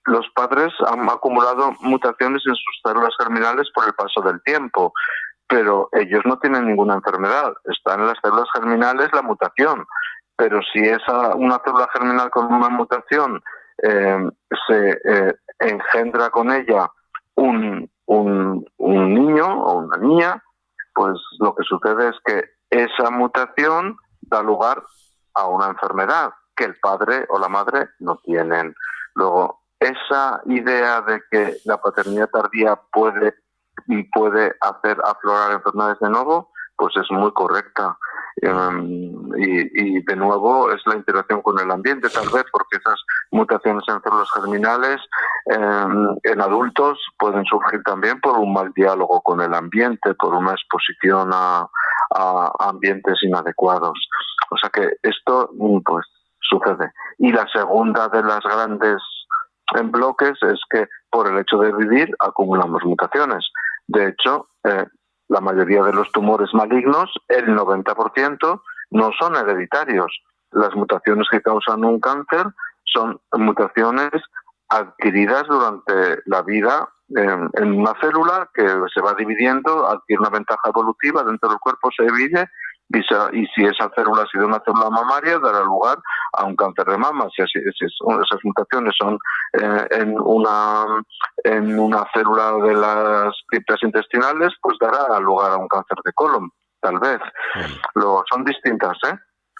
Los padres han acumulado mutaciones en sus células germinales por el paso del tiempo, pero ellos no tienen ninguna enfermedad. Está en las células germinales la mutación, pero si es una célula germinal con una mutación se engendra con ella un niño o una niña, pues lo que sucede es que esa mutación da lugar a una enfermedad que el padre o la madre no tienen. Luego, esa idea de que la paternidad tardía puede hacer aflorar enfermedades de nuevo, pues es muy correcta. Y de nuevo es la interacción con el ambiente, tal vez, porque esas mutaciones en células germinales en adultos pueden surgir también por un mal diálogo con el ambiente, por una exposición a ambientes inadecuados. O sea que esto pues sucede. Y la segunda de las grandes bloques es que por el hecho de vivir acumulamos mutaciones. De hecho, la mayoría de los tumores malignos, el 90%, no son hereditarios. Las mutaciones que causan un cáncer son mutaciones adquiridas durante la vida en una célula que se va dividiendo, adquiere una ventaja evolutiva dentro del cuerpo, se divide y si esa célula ha sido una célula mamaria, dará lugar a un cáncer de mama. Si esas mutaciones son en una célula de las criptas intestinales, pues dará lugar a un cáncer de colon, tal vez. Son distintas,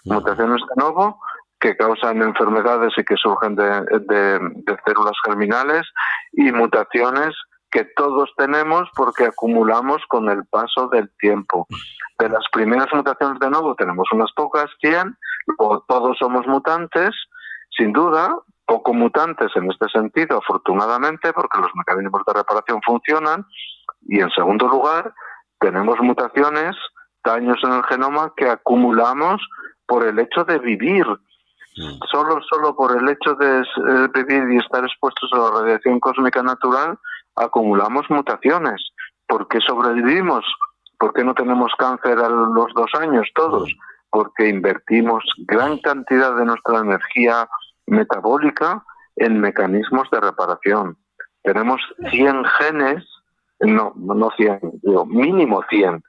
mutaciones de novo que causan enfermedades y que surgen de células germinales, y mutaciones que todos tenemos porque acumulamos con el paso del tiempo. De las primeras mutaciones de novo tenemos unas pocas, 100, luego todos somos mutantes, sin duda, poco mutantes en este sentido, afortunadamente, porque los mecanismos de reparación funcionan, y en segundo lugar, tenemos mutaciones, daños en el genoma que acumulamos por el hecho de vivir. Solo por el hecho de vivir y estar expuestos a la radiación cósmica natural, acumulamos mutaciones. ¿Por qué sobrevivimos? ¿Por qué no tenemos cáncer a los 2 años todos? Porque invertimos gran cantidad de nuestra energía metabólica en mecanismos de reparación. Tenemos 100 genes, no 100, digo, mínimo 100,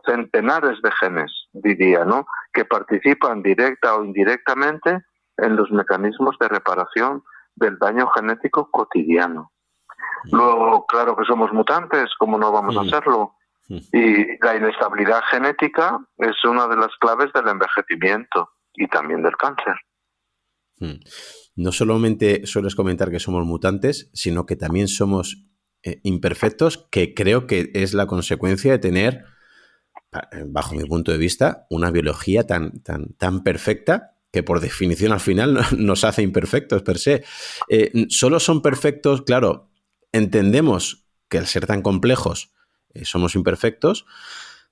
centenares de genes, diría, ¿no?, que participan directa o indirectamente en los mecanismos de reparación del daño genético cotidiano. Luego, claro que somos mutantes, ¿cómo no vamos a serlo? Y la inestabilidad genética es una de las claves del envejecimiento y también del cáncer. No solamente sueles comentar que somos mutantes, sino que también somos imperfectos, que creo que es la consecuencia de tener, bajo mi punto de vista, una biología tan perfecta que por definición al final nos hace imperfectos per se. Solo son perfectos, claro, entendemos que al ser tan complejos somos imperfectos.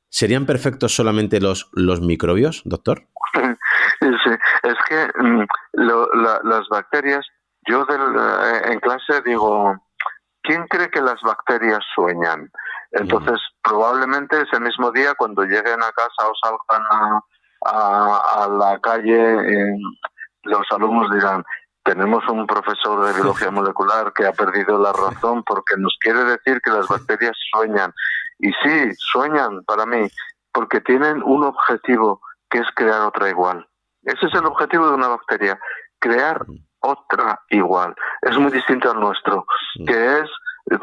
¿Serían perfectos solamente los microbios, doctor? Sí, es que las bacterias, yo en clase digo, ¿quién cree que las bacterias sueñan? Entonces, probablemente ese mismo día, cuando lleguen a casa o salgan a la calle, los alumnos dirán, tenemos un profesor de biología molecular que ha perdido la razón porque nos quiere decir que las bacterias sueñan. Y sí, sueñan para mí, porque tienen un objetivo, que es crear otra igual. Ese es el objetivo de una bacteria, crear otra igual. Es muy distinto al nuestro, que es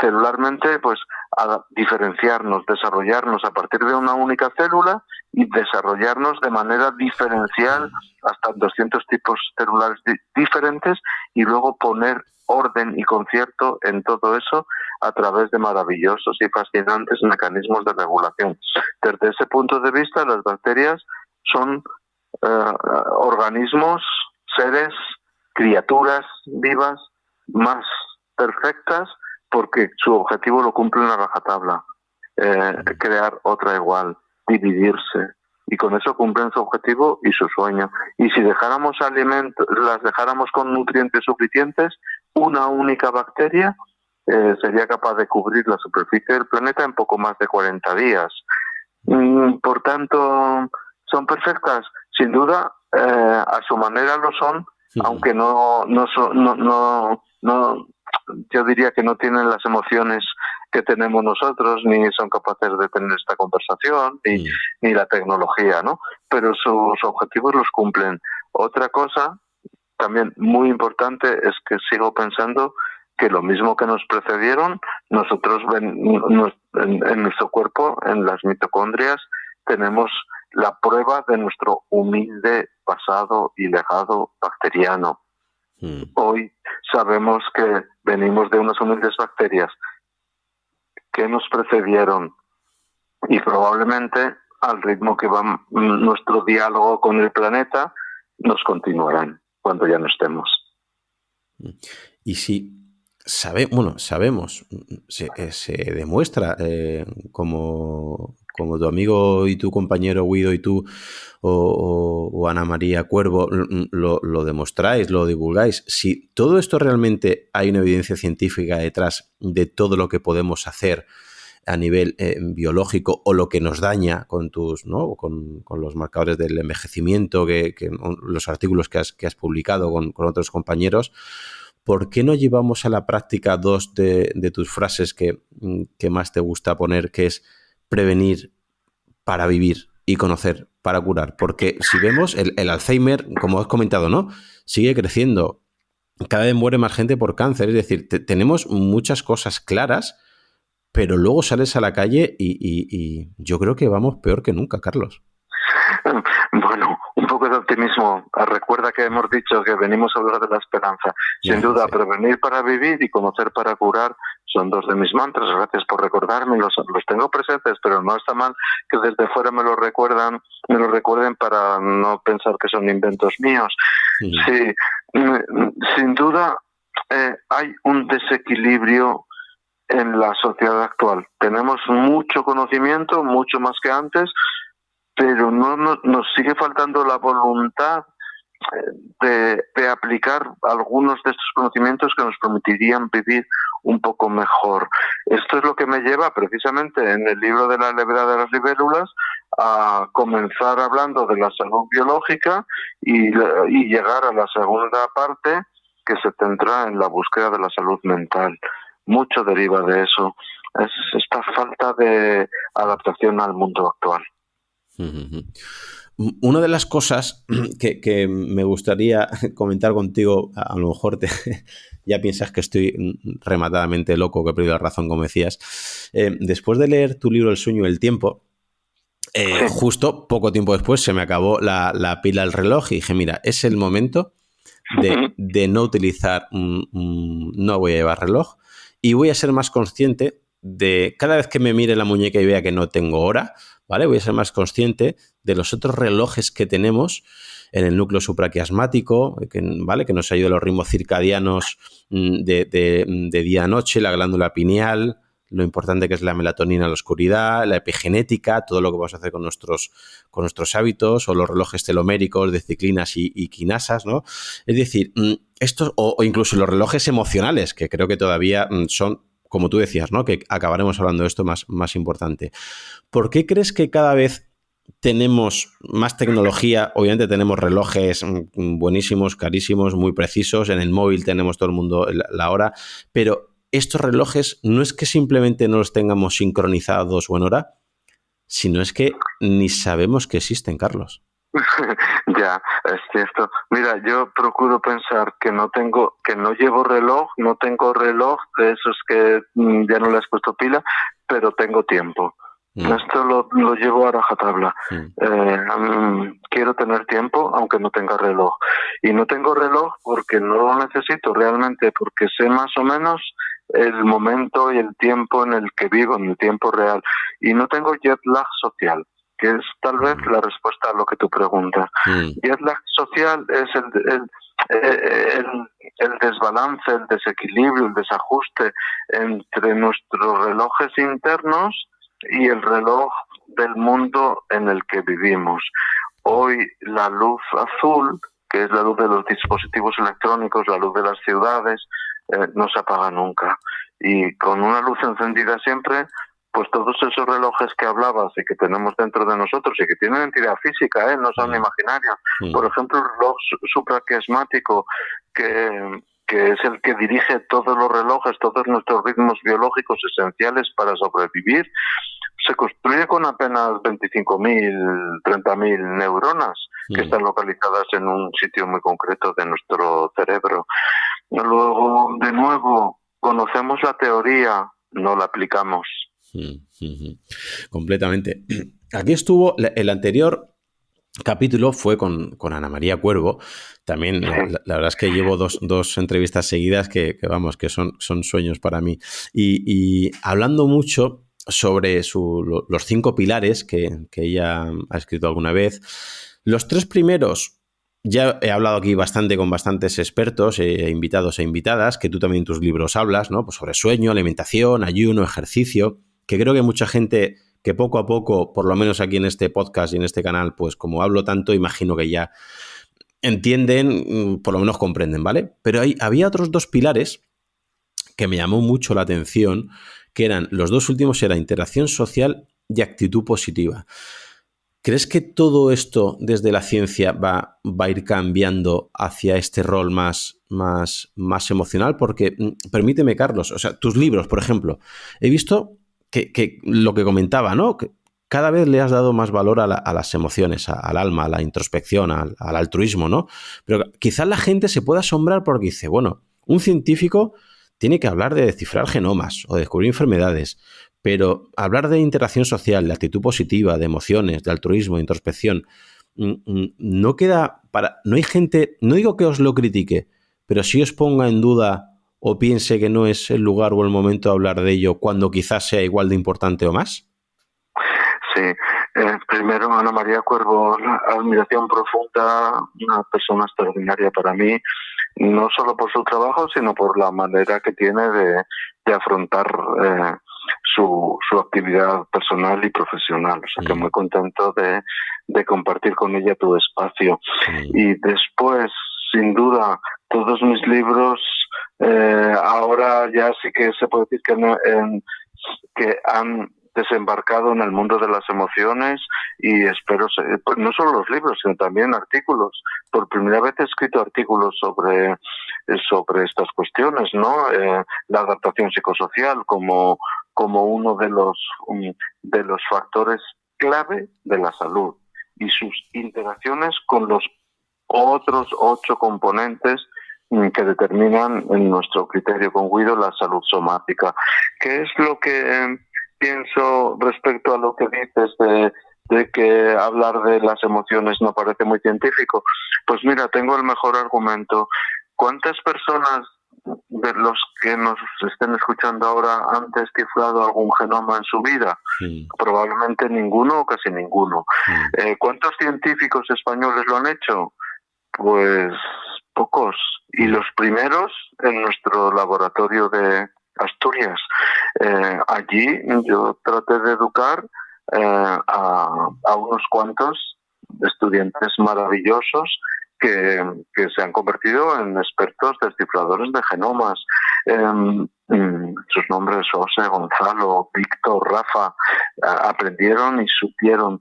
celularmente, pues, a diferenciarnos, desarrollarnos a partir de una única célula y desarrollarnos de manera diferencial hasta 200 tipos celulares diferentes, y luego poner orden y concierto en todo eso a través de maravillosos y fascinantes mecanismos de regulación. Desde ese punto de vista, las bacterias son organismos, seres, criaturas vivas más perfectas, porque su objetivo lo cumple en la rajatabla, crear otra igual, dividirse, y con eso cumplen su objetivo y su sueño. Y si dejáramos las dejáramos con nutrientes suficientes, una única bacteria sería capaz de cubrir la superficie del planeta en poco más de 40 días. Por tanto, ¿son perfectas? Sin duda, a su manera lo son, aunque no, yo diría que no tienen las emociones que tenemos nosotros, ni son capaces de tener esta conversación, ni la tecnología, ¿no? Pero sus objetivos los cumplen. Otra cosa también muy importante es que sigo pensando que lo mismo que nos precedieron, nosotros en nuestro cuerpo, en las mitocondrias, tenemos la prueba de nuestro humilde pasado y legado bacteriano. Hoy sabemos que venimos de unas humildes bacterias que nos precedieron, y probablemente al ritmo que va nuestro diálogo con el planeta nos continuarán cuando ya no estemos. Y si sabemos, se demuestra, como tu amigo y tu compañero Guido y tú o Ana María Cuervo lo demostráis, lo divulgáis. Si todo esto realmente hay una evidencia científica detrás de todo lo que podemos hacer a nivel biológico, o lo que nos daña con con los marcadores del envejecimiento, que los artículos que has publicado con otros compañeros, ¿por qué no llevamos a la práctica dos de tus frases que más te gusta poner, que es prevenir para vivir y conocer para curar? Porque si vemos, el Alzheimer, como has comentado, ¿no?, sigue creciendo. Cada vez muere más gente por cáncer. Es decir, tenemos muchas cosas claras, pero luego sales a la calle y yo creo que vamos peor que nunca, Carlos. Bueno, un poco de optimismo. Recuerda que hemos dicho que venimos a hablar de la esperanza. Sin duda, sí. Prevenir para vivir y conocer para curar son dos de mis mantras. Gracias por recordarme. Los tengo presentes, pero no está mal que desde fuera me lo recuerden para no pensar que son inventos míos. Sí, sin duda hay un desequilibrio en la sociedad actual. Tenemos mucho conocimiento, mucho más que antes, pero nos sigue faltando la voluntad de aplicar algunos de estos conocimientos que nos permitirían vivir un poco mejor. Esto es lo que me lleva precisamente en el libro de la levedad de las libélulas a comenzar hablando de la salud biológica y llegar a la segunda parte, que se centra en la búsqueda de la salud mental. Mucho deriva de eso. Es esta falta de adaptación al mundo actual. Una de las cosas que me gustaría comentar contigo, a lo mejor ya piensas que estoy rematadamente loco, que he perdido la razón, como decías. Después de leer tu libro El sueño y el tiempo, justo poco tiempo después se me acabó la pila del reloj y dije, mira, es el momento de no utilizar, no voy a llevar reloj y voy a ser más consciente de cada vez que me mire la muñeca y vea que no tengo hora, ¿vale? Voy a ser más consciente de los otros relojes que tenemos en el núcleo supraquiasmático, ¿vale?, que nos ayuda a los ritmos circadianos de día a noche, la glándula pineal, lo importante que es la melatonina en la oscuridad, la epigenética, todo lo que vamos a hacer con nuestros hábitos, o los relojes teloméricos de ciclinas y quinasas, ¿no? Es decir, estos, o incluso los relojes emocionales, que creo que todavía son, como tú decías, ¿no?, que acabaremos hablando de esto más importante. ¿Por qué crees que cada vez tenemos más tecnología? Obviamente tenemos relojes buenísimos, carísimos, muy precisos. En el móvil tenemos todo el mundo la hora. Pero estos relojes no es que simplemente no los tengamos sincronizados o en hora, sino es que ni sabemos que existen, Carlos. Ya, es cierto. Mira, yo procuro pensar que no llevo reloj, no tengo reloj de esos que ya no le has puesto pila, pero tengo tiempo. Esto lo llevo a rajatabla. Quiero tener tiempo, aunque no tenga reloj. Y no tengo reloj porque no lo necesito realmente, porque sé más o menos el momento y el tiempo en el que vivo, en el tiempo real. Y no tengo jet lag social, que es tal vez la respuesta a lo que tú preguntas. Jet lag social es el desbalance, el desequilibrio, el desajuste entre nuestros relojes internos y el reloj del mundo en el que vivimos. Hoy la luz azul, que es la luz de los dispositivos electrónicos, la luz de las ciudades, no se apaga nunca. Y con una luz encendida siempre, pues todos esos relojes que hablabas y que tenemos dentro de nosotros y que tienen entidad física, no son imaginarios. Por ejemplo, el reloj supraquiasmático, que es el que dirige todos los relojes, todos nuestros ritmos biológicos esenciales para sobrevivir, se construye con apenas 25.000, 30.000 neuronas que están localizadas en un sitio muy concreto de nuestro cerebro. Luego, de nuevo, conocemos la teoría, no la aplicamos. Completamente. Aquí estuvo el anterior capítulo, fue con Ana María Cuervo. También la verdad es que llevo dos entrevistas seguidas que vamos, que son sueños para mí. Y hablando mucho sobre los 5 pilares que ella ha escrito alguna vez. Los 3 primeros, ya he hablado aquí bastante con bastantes expertos, invitados e invitadas, que tú también en tus libros hablas, ¿no? Pues sobre sueño, alimentación, ayuno, ejercicio, que creo que mucha gente que poco a poco, por lo menos aquí en este podcast y en este canal, pues como hablo tanto, imagino que ya entienden, por lo menos comprenden, ¿vale? Pero había otros 2 pilares que me llamó mucho la atención, que eran, los 2 últimos eran interacción social y actitud positiva. ¿Crees que todo esto desde la ciencia va a ir cambiando hacia este rol más más emocional, porque, permíteme, Carlos, o sea, tus libros, por ejemplo, he visto que lo que comentaba, ¿no? Que cada vez le has dado más valor a las emociones, al alma, a la introspección, al altruismo, ¿no? Pero quizás la gente se pueda asombrar porque dice, bueno, un científico tiene que hablar de descifrar genomas o de descubrir enfermedades, pero hablar de interacción social, de actitud positiva, de emociones, de altruismo, de introspección, no queda para... No hay gente, no digo que os lo critique, pero sí os ponga en duda o piense que no es el lugar o el momento de hablar de ello cuando quizás sea igual de importante o más. Sí, primero Ana María Cuervo, admiración profunda, una persona extraordinaria para mí, no solo por su trabajo, sino por la manera que tiene de afrontar su actividad personal y profesional. O sea, que muy contento de compartir con ella tu espacio. Y después, sin duda, todos mis libros, ahora ya sí que se puede decir que han desembarcado en el mundo de las emociones y espero, pues no solo los libros, sino también artículos. Por primera vez he escrito artículos sobre estas cuestiones, ¿no? La adaptación psicosocial como uno de los factores clave de la salud y sus interacciones con los otros 8 componentes que determinan en nuestro criterio con Guido la salud somática. ¿Qué es lo que pienso respecto a lo que dices de que hablar de las emociones no parece muy científico? Pues mira, tengo el mejor argumento. ¿Cuántas personas de los que nos estén escuchando ahora han descifrado algún genoma en su vida? Sí. Probablemente ninguno o casi ninguno. Sí. ¿Cuántos científicos españoles lo han hecho? Pues pocos. Y los primeros en nuestro laboratorio de Asturias. Allí yo traté de educar a unos cuantos estudiantes maravillosos que se han convertido en expertos descifradores de genomas. Sus nombres: José, Gonzalo, Víctor, Rafa, aprendieron y supieron.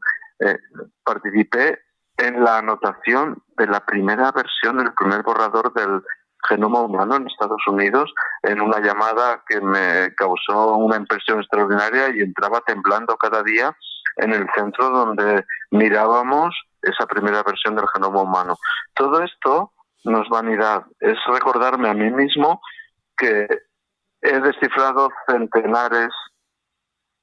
Participé en la anotación de la primera versión, el primer borrador del genoma humano en Estados Unidos, en una llamada que me causó una impresión extraordinaria, y entraba temblando cada día en el centro donde mirábamos esa primera versión del genoma humano. Todo esto no es vanidad, es recordarme a mí mismo que he descifrado centenares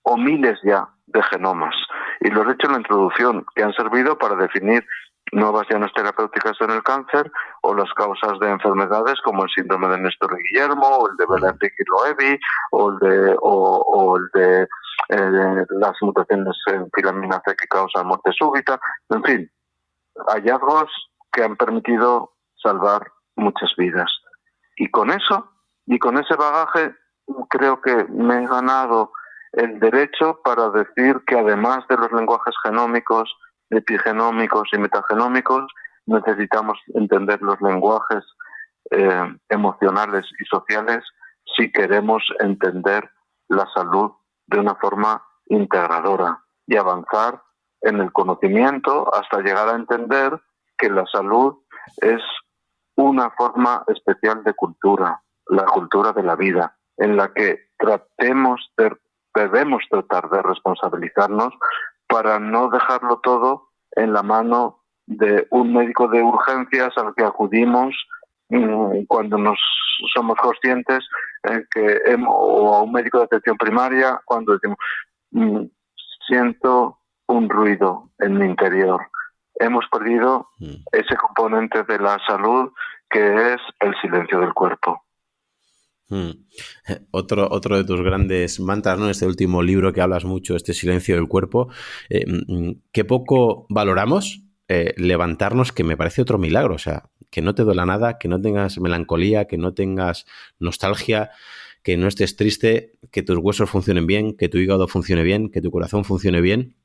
o miles ya de genomas, y lo he hecho en la introducción, que han servido para definir nuevas llanas terapéuticas en el cáncer o las causas de enfermedades como el síndrome de Néstor y Guillermo, o el de Belén-Rick y Loewy, o el de las mutaciones en filamina C que causan muerte súbita. En fin, hallazgos que han permitido salvar muchas vidas. Y con eso, y con ese bagaje, creo que me he ganado el derecho para decir que además de los lenguajes genómicos, epigenómicos y metagenómicos, necesitamos entender los lenguajes emocionales y sociales si queremos entender la salud de una forma integradora y avanzar en el conocimiento hasta llegar a entender que la salud es una forma especial de cultura, la cultura de la vida, en la que debemos tratar de responsabilizarnos para no dejarlo todo en la mano de un médico de urgencias al que acudimos cuando somos conscientes o a un médico de atención primaria cuando decimos siento un ruido en mi interior. Hemos perdido ese componente de la salud que es el silencio del cuerpo. Otro de tus grandes mantras, ¿no? Este último libro que hablas mucho, este silencio del cuerpo, que poco valoramos levantarnos, que me parece otro milagro. O sea, que no te duela nada, que no tengas melancolía, que no tengas nostalgia, que no estés triste, que tus huesos funcionen bien, que tu hígado funcione bien, que tu corazón funcione bien.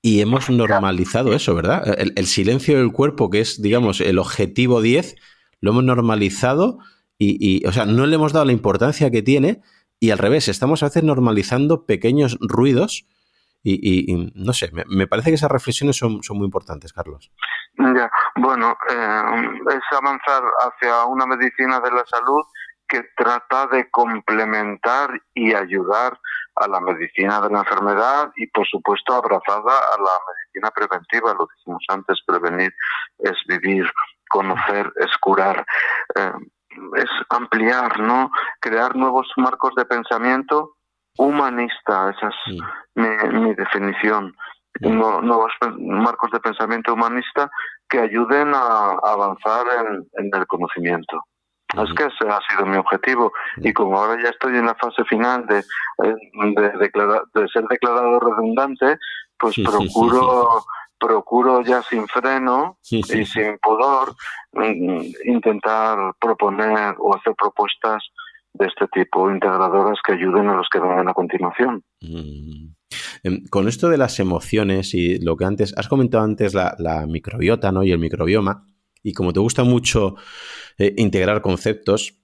Y hemos normalizado eso, ¿verdad? El silencio del cuerpo, que es, digamos, el objetivo 10, lo hemos normalizado. O sea, no le hemos dado la importancia que tiene, y al revés, estamos a veces normalizando pequeños ruidos y no sé, me parece que esas reflexiones son muy importantes, Carlos. Ya, bueno, es avanzar hacia una medicina de la salud que trata de complementar y ayudar a la medicina de la enfermedad y, por supuesto, abrazada a la medicina preventiva. Lo dijimos antes, prevenir es vivir, conocer es curar, eh, es ampliar, ¿no? Crear nuevos marcos de pensamiento humanista, esa es mi definición. Nuevos marcos de pensamiento humanista que ayuden a avanzar en el conocimiento. Es que ese ha sido mi objetivo y como ahora ya estoy en la fase final de ser declarado redundante, pues procuro ya sin freno y sin pudor intentar proponer o hacer propuestas de este tipo, integradoras que ayuden a los que vengan a continuación. Con esto de las emociones y lo que antes has comentado antes, la microbiota, ¿no? Y el microbioma, y como te gusta mucho integrar conceptos,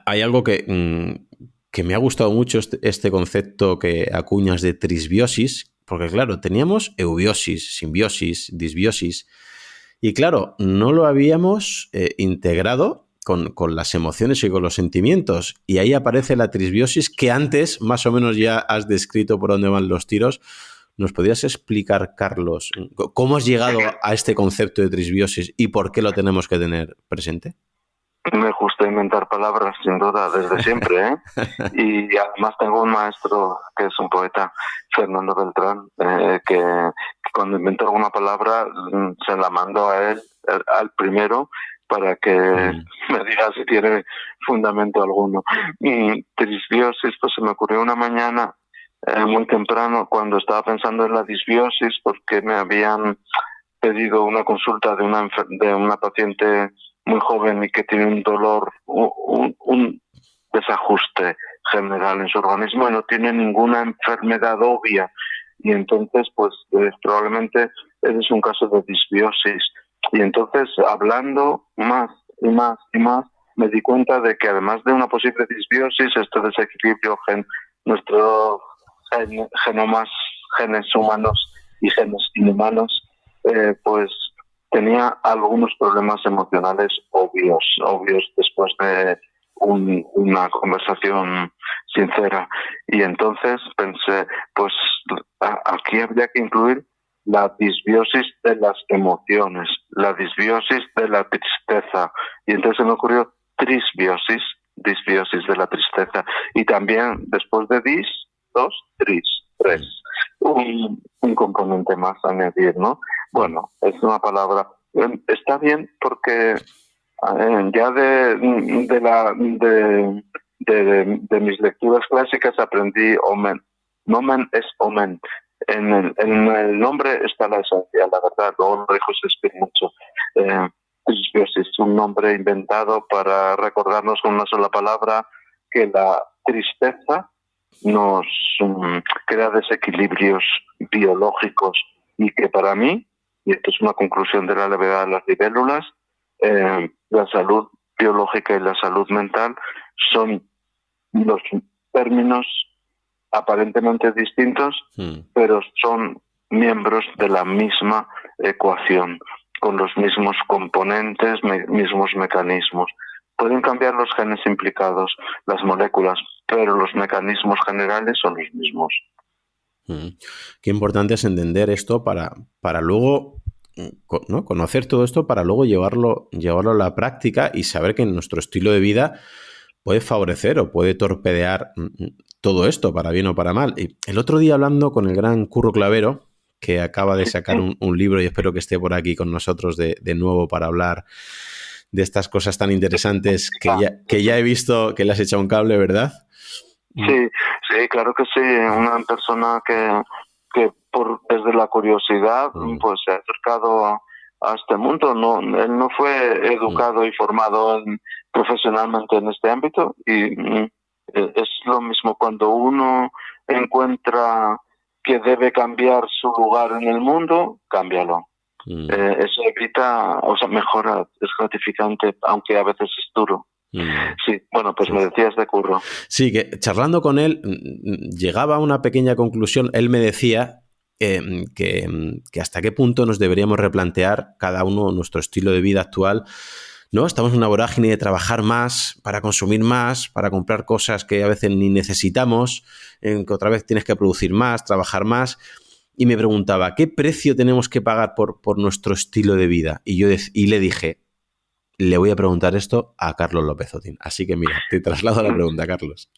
hay algo que me ha gustado mucho, este concepto que acuñas de trisbiosis, porque claro, teníamos eubiosis, simbiosis, disbiosis, y claro, no lo habíamos integrado con las emociones y con los sentimientos. Y ahí aparece la trisbiosis que antes más o menos ya has descrito por dónde van los tiros. ¿Nos podrías explicar, Carlos, cómo has llegado a este concepto de trisbiosis y por qué lo tenemos que tener presente? Me gusta inventar palabras, sin duda, desde siempre, ¿eh? Y además tengo un maestro que es un poeta, Fernando Beltrán, que cuando invento alguna palabra se la mando a él, al primero, para que me diga si tiene fundamento alguno. Trisbiosis, pues se me ocurrió una mañana muy temprano cuando estaba pensando en la disbiosis, porque me habían pedido una consulta de una paciente muy joven y que tiene un dolor, un desajuste general en su organismo y no tiene ninguna enfermedad obvia. Y entonces, pues probablemente ese es un caso de disbiosis. Y entonces, hablando más y más y más, me di cuenta de que además de una posible disbiosis, este desequilibrio nuestros genomas, genes humanos y genes inhumanos, pues tenía algunos problemas emocionales obvios después de una conversación sincera. Y entonces pensé, pues aquí habría que incluir la disbiosis de las emociones, la disbiosis de la tristeza. Y entonces se me ocurrió disbiosis de la tristeza. Y también después de tres. Un componente más a añadir, ¿no? Bueno, es una palabra. Está bien porque ya de mis lecturas clásicas aprendí omen. Nomen es omen. En el nombre está la esencia, la verdad. Luego lo dijo Shakespeare mucho. Es un nombre inventado para recordarnos con una sola palabra que la tristeza nos crea desequilibrios biológicos y que para mí, y esto es una conclusión de la levedad de las libélulas, la salud biológica y la salud mental son los términos aparentemente distintos, pero son miembros de la misma ecuación, con los mismos componentes, mismos mecanismos. Pueden cambiar los genes implicados, las moléculas, pero los mecanismos generales son los mismos. Qué importante es entender esto para luego, ¿no?, conocer todo esto para luego llevarlo a la práctica y saber que en nuestro estilo de vida puede favorecer o puede torpedear todo esto, para bien o para mal. Y el otro día, hablando con el gran Curro Clavero, que acaba de sacar un libro y espero que esté por aquí con nosotros de nuevo para hablar de estas cosas tan interesantes que ya he visto que le has echado un cable, ¿verdad? Sí, claro que sí. Una persona que desde la curiosidad pues se ha acercado a este mundo. Él no fue educado y formado profesionalmente en este ámbito y es lo mismo cuando uno encuentra que debe cambiar su lugar en el mundo, cámbialo. Eso evita, mejora, es gratificante, aunque a veces es duro. Sí, bueno, pues Sí. me decías de Curro. Sí, que charlando con él llegaba a una pequeña conclusión. Él me decía que hasta qué punto nos deberíamos replantear cada uno nuestro estilo de vida actual, ¿no? Estamos en una vorágine de trabajar más, para consumir más, para comprar cosas que a veces ni necesitamos, en que otra vez tienes que producir más, trabajar más. Y me preguntaba, ¿qué precio tenemos que pagar por nuestro estilo de vida? Y le dije, le voy a preguntar esto a Carlos López Otín. Así que mira, te traslado la pregunta, Carlos.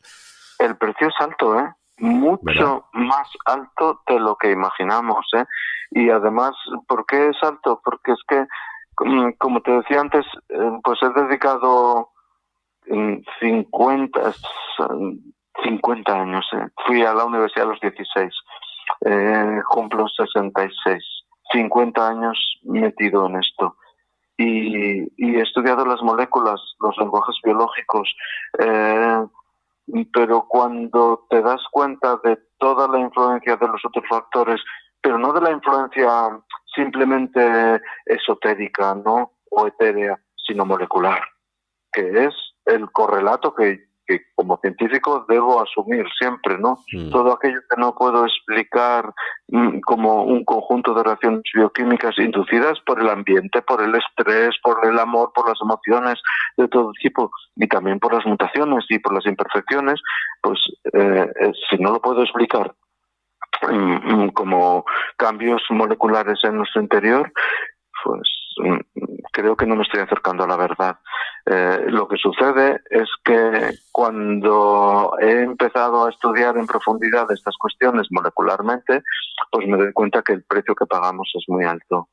El precio es alto, ¿eh? ¿Verdad? Mucho más alto de lo que imaginamos, ¿eh? Y además, ¿por qué es alto? Porque es que, como te decía antes, pues he dedicado 50, 50 años, ¿eh? Fui a la universidad a los 16, cumplo 66, 50 años metido en esto. Y he estudiado las moléculas, los lenguajes biológicos, pero cuando te das cuenta de toda la influencia de los otros factores, pero no de la influencia simplemente esotérica, ¿no? O etérea, sino molecular, que es el correlato que como científico debo asumir siempre, ¿no? Todo aquello que no puedo explicar como un conjunto de reacciones bioquímicas inducidas por el ambiente, por el estrés, por el amor, por las emociones de todo tipo y también por las mutaciones y por las imperfecciones, pues si no lo puedo explicar como cambios moleculares en nuestro interior, pues creo que no me estoy acercando a la verdad. Lo que sucede es que cuando he empezado a estudiar en profundidad estas cuestiones molecularmente, pues me doy cuenta que el precio que pagamos es muy alto,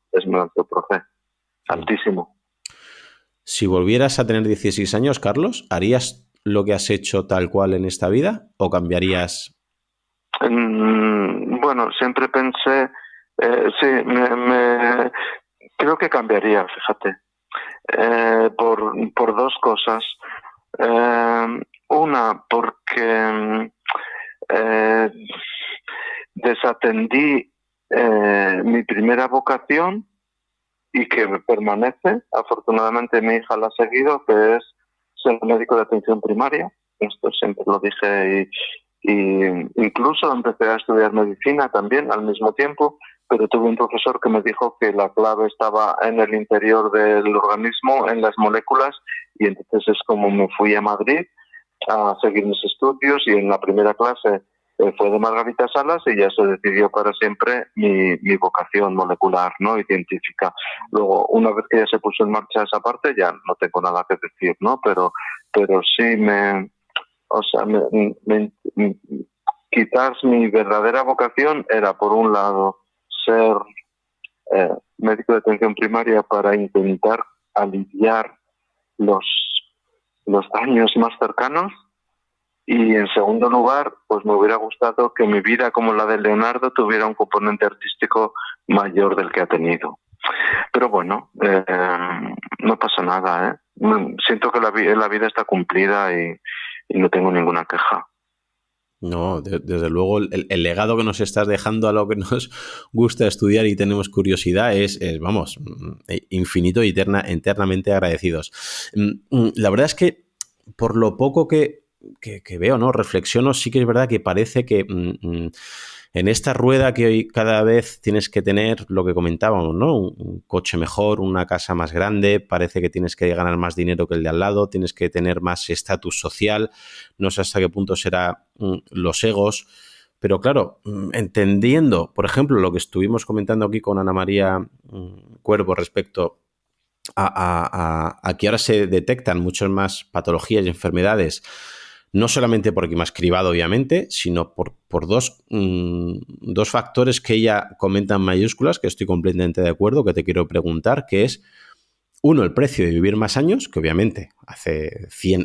profe, altísimo. Si volvieras a tener 16 años, Carlos, ¿harías lo que has hecho tal cual en esta vida o cambiarías? Bueno, siempre pensé, sí, creo que cambiaría, fíjate. Por dos cosas. Una, porque desatendí mi primera vocación y que me permanece. Afortunadamente mi hija la ha seguido, que es ser médico de atención primaria. Esto siempre lo dije y incluso empecé a estudiar medicina también al mismo tiempo, pero tuve un profesor que me dijo que la clave estaba en el interior del organismo, en las moléculas, y entonces es como me fui a Madrid a seguir mis estudios y en la primera clase fue de Margarita Salas y ya se decidió para siempre mi vocación molecular, ¿no? Y científica. Luego, una vez que ya se puso en marcha esa parte, ya no tengo nada que decir, ¿no? Pero sí quizás mi verdadera vocación era, por un lado, ser médico de atención primaria para intentar aliviar los daños más cercanos. Y en segundo lugar, pues me hubiera gustado que mi vida, como la de Leonardo, tuviera un componente artístico mayor del que ha tenido. Pero bueno, no pasa nada, ¿eh? Siento que la vida está cumplida y no tengo ninguna queja. No, desde luego el legado que nos estás dejando a lo que nos gusta estudiar y tenemos curiosidad es vamos, infinito y eternamente agradecidos. La verdad es que por lo poco que veo, ¿no? Reflexiono, sí que es verdad que parece que en esta rueda que hoy cada vez tienes que tener lo que comentábamos, ¿no? Un coche mejor, una casa más grande, parece que tienes que ganar más dinero que el de al lado, tienes que tener más estatus social, no sé hasta qué punto será los egos, pero claro, entendiendo, por ejemplo, lo que estuvimos comentando aquí con Ana María Cuervo respecto a que ahora se detectan muchas más patologías y enfermedades, no solamente por clima cribado, obviamente, sino por dos factores que ella comenta en mayúsculas, que estoy completamente de acuerdo, que te quiero preguntar, que es, uno, el precio de vivir más años, que obviamente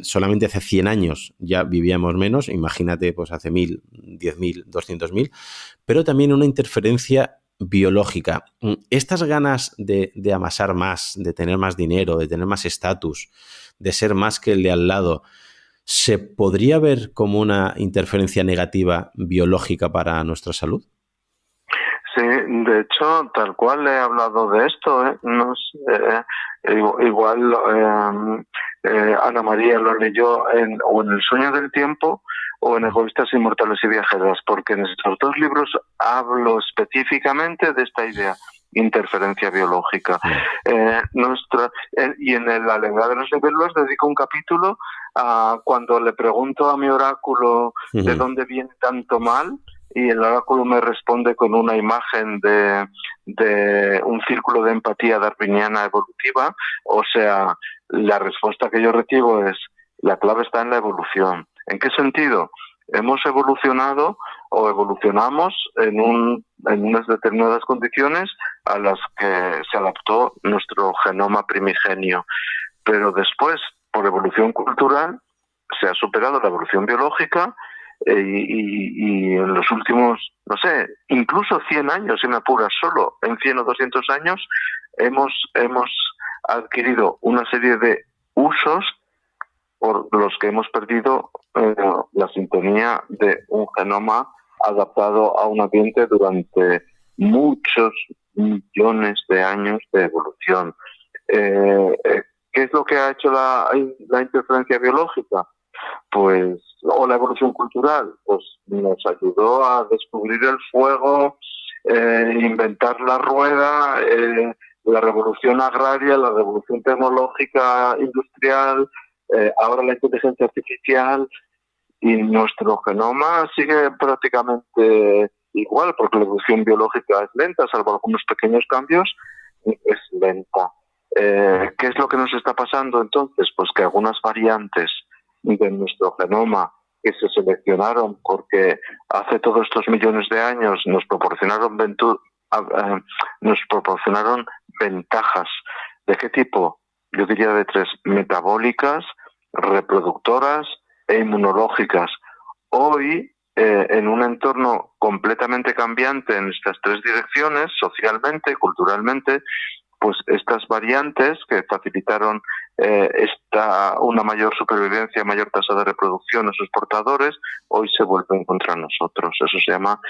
solamente hace 100 años ya vivíamos menos, imagínate pues hace 1000, 10.000, 200.000, pero también una interferencia biológica. Estas ganas de amasar más, de tener más dinero, de tener más estatus, de ser más que el de al lado, ¿se podría ver como una interferencia negativa biológica para nuestra salud? Sí, de hecho, tal cual he hablado de esto, ¿eh? No sé, igual Ana María lo leyó o en El sueño del tiempo o en Egoístas, inmortales y viajeras, porque en estos dos libros hablo específicamente de esta idea, interferencia biológica. Y en La lengua de los libélulas dedico un capítulo a cuando le pregunto a mi oráculo de dónde viene tanto mal, y el oráculo me responde con una imagen de un círculo de empatía darwiniana evolutiva. O sea, la respuesta que yo recibo es: la clave está en la evolución. ¿En qué sentido? Hemos evolucionado o evolucionamos en unas determinadas condiciones a las que se adaptó nuestro genoma primigenio. Pero después, por evolución cultural, se ha superado la evolución biológica, y en los últimos, no sé, incluso 100 años, si me apuras, solo en 100 o 200 años, hemos adquirido una serie de usos por los que hemos perdido la sintonía de un genoma adaptado a un ambiente durante muchos millones de años de evolución. ¿Qué es lo que ha hecho la interferencia biológica? Pues, o la evolución cultural, pues nos ayudó a descubrir el fuego, inventar la rueda, la revolución agraria, la revolución tecnológica industrial, ahora la inteligencia artificial, y nuestro genoma sigue prácticamente igual, porque la evolución biológica es lenta, salvo algunos pequeños cambios, es lenta. ¿Qué es lo que nos está pasando entonces? Pues que algunas variantes de nuestro genoma que se seleccionaron porque hace todos estos millones de años nos proporcionaron ventajas. ¿De qué tipo? Yo diría de tres: metabólicas, reproductoras e inmunológicas. Hoy, en un entorno completamente cambiante en estas tres direcciones, socialmente, culturalmente, pues estas variantes que facilitaron una mayor supervivencia, mayor tasa de reproducción a sus portadores, hoy se vuelven contra nosotros. Eso se llama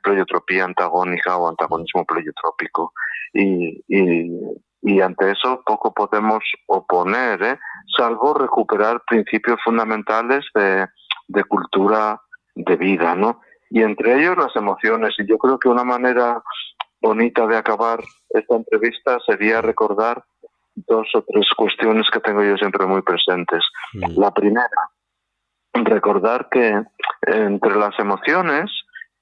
pleiotropía antagónica o antagonismo pleiotrópico. Y ante eso poco podemos oponer, salvo recuperar principios fundamentales de cultura de vida, ¿no? Y entre ellos las emociones. Y yo creo que una manera bonita de acabar esta entrevista sería recordar dos o tres cuestiones que tengo yo siempre muy presentes. La primera, recordar que entre las emociones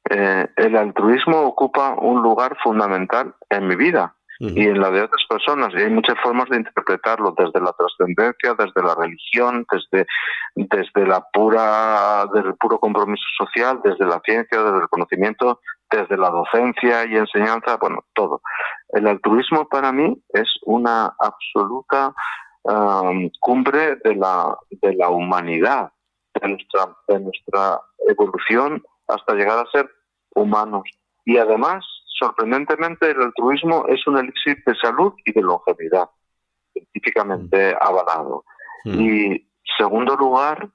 el altruismo ocupa un lugar fundamental en mi vida y en la de otras personas, y hay muchas formas de interpretarlo, desde la trascendencia, desde la religión, desde del puro compromiso social, desde la ciencia, desde el conocimiento, desde la docencia y enseñanza, bueno, todo. El altruismo para mí es una absoluta cumbre de la humanidad, de nuestra evolución hasta llegar a ser humanos. Y además, sorprendentemente, el altruismo es un elixir de salud y de longevidad, científicamente avalado. Y, segundo lugar,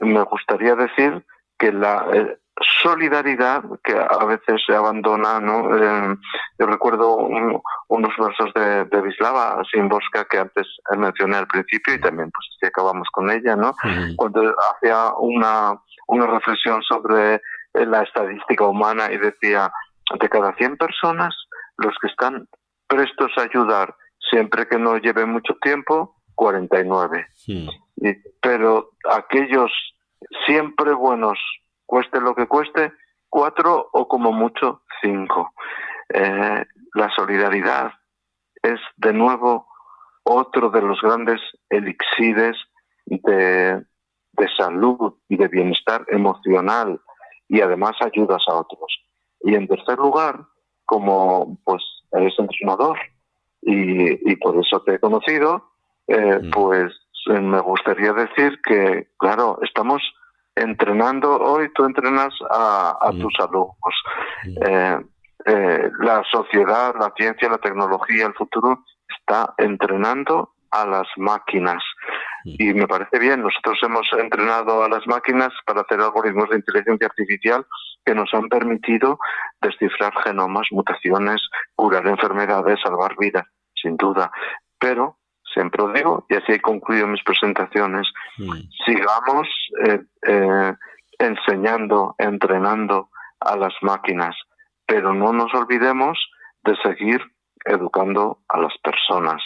me gustaría decir que la solidaridad, que a veces se abandona, ¿no? Yo recuerdo unos versos de Wisława Szymborska que antes mencioné al principio, y también pues así acabamos con ella, ¿no? Cuando hacía una reflexión sobre la estadística humana y decía: de cada 100 personas, los que están prestos a ayudar, siempre que no lleve mucho tiempo, 49. Pero aquellos siempre buenos, cueste lo que cueste, 4 o como mucho 5. La solidaridad es, de nuevo, otro de los grandes elixires de salud y de bienestar emocional, y además ayudas a otros. Y en tercer lugar, como pues eres entrenador y por eso te he conocido, pues me gustaría decir que, claro, estamos entrenando hoy, tú entrenas a tus alumnos. La sociedad, la ciencia, la tecnología, el futuro está entrenando a las máquinas. Y me parece bien, nosotros hemos entrenado a las máquinas para hacer algoritmos de inteligencia artificial que nos han permitido descifrar genomas, mutaciones, curar enfermedades, salvar vidas, sin duda. Pero siempre lo digo, y así he concluido mis presentaciones. Sigamos enseñando, entrenando a las máquinas, pero no nos olvidemos de seguir educando a las personas.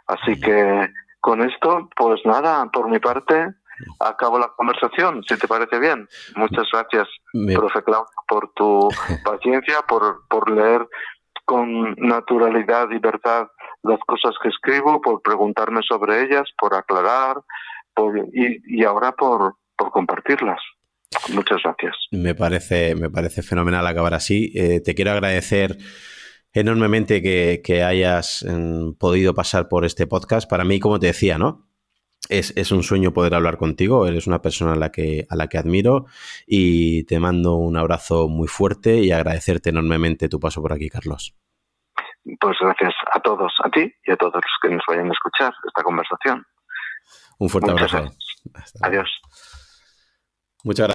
Así que con esto, pues nada, por mi parte, acabo la conversación, si te parece bien. Muchas gracias, profe Claudio, por tu paciencia, por leer con naturalidad y verdad las cosas que escribo, por preguntarme sobre ellas, por aclarar, y ahora por compartirlas. Muchas gracias. Me parece fenomenal acabar así. Te quiero agradecer enormemente que hayas podido pasar por este podcast. Para mí, como te decía, ¿no? Es un sueño poder hablar contigo. Eres una persona a la que admiro, y te mando un abrazo muy fuerte y agradecerte enormemente tu paso por aquí, Carlos. Pues gracias a todos, a ti y a todos los que nos vayan a escuchar esta conversación. Un fuerte abrazo. Adiós. Muchas gracias.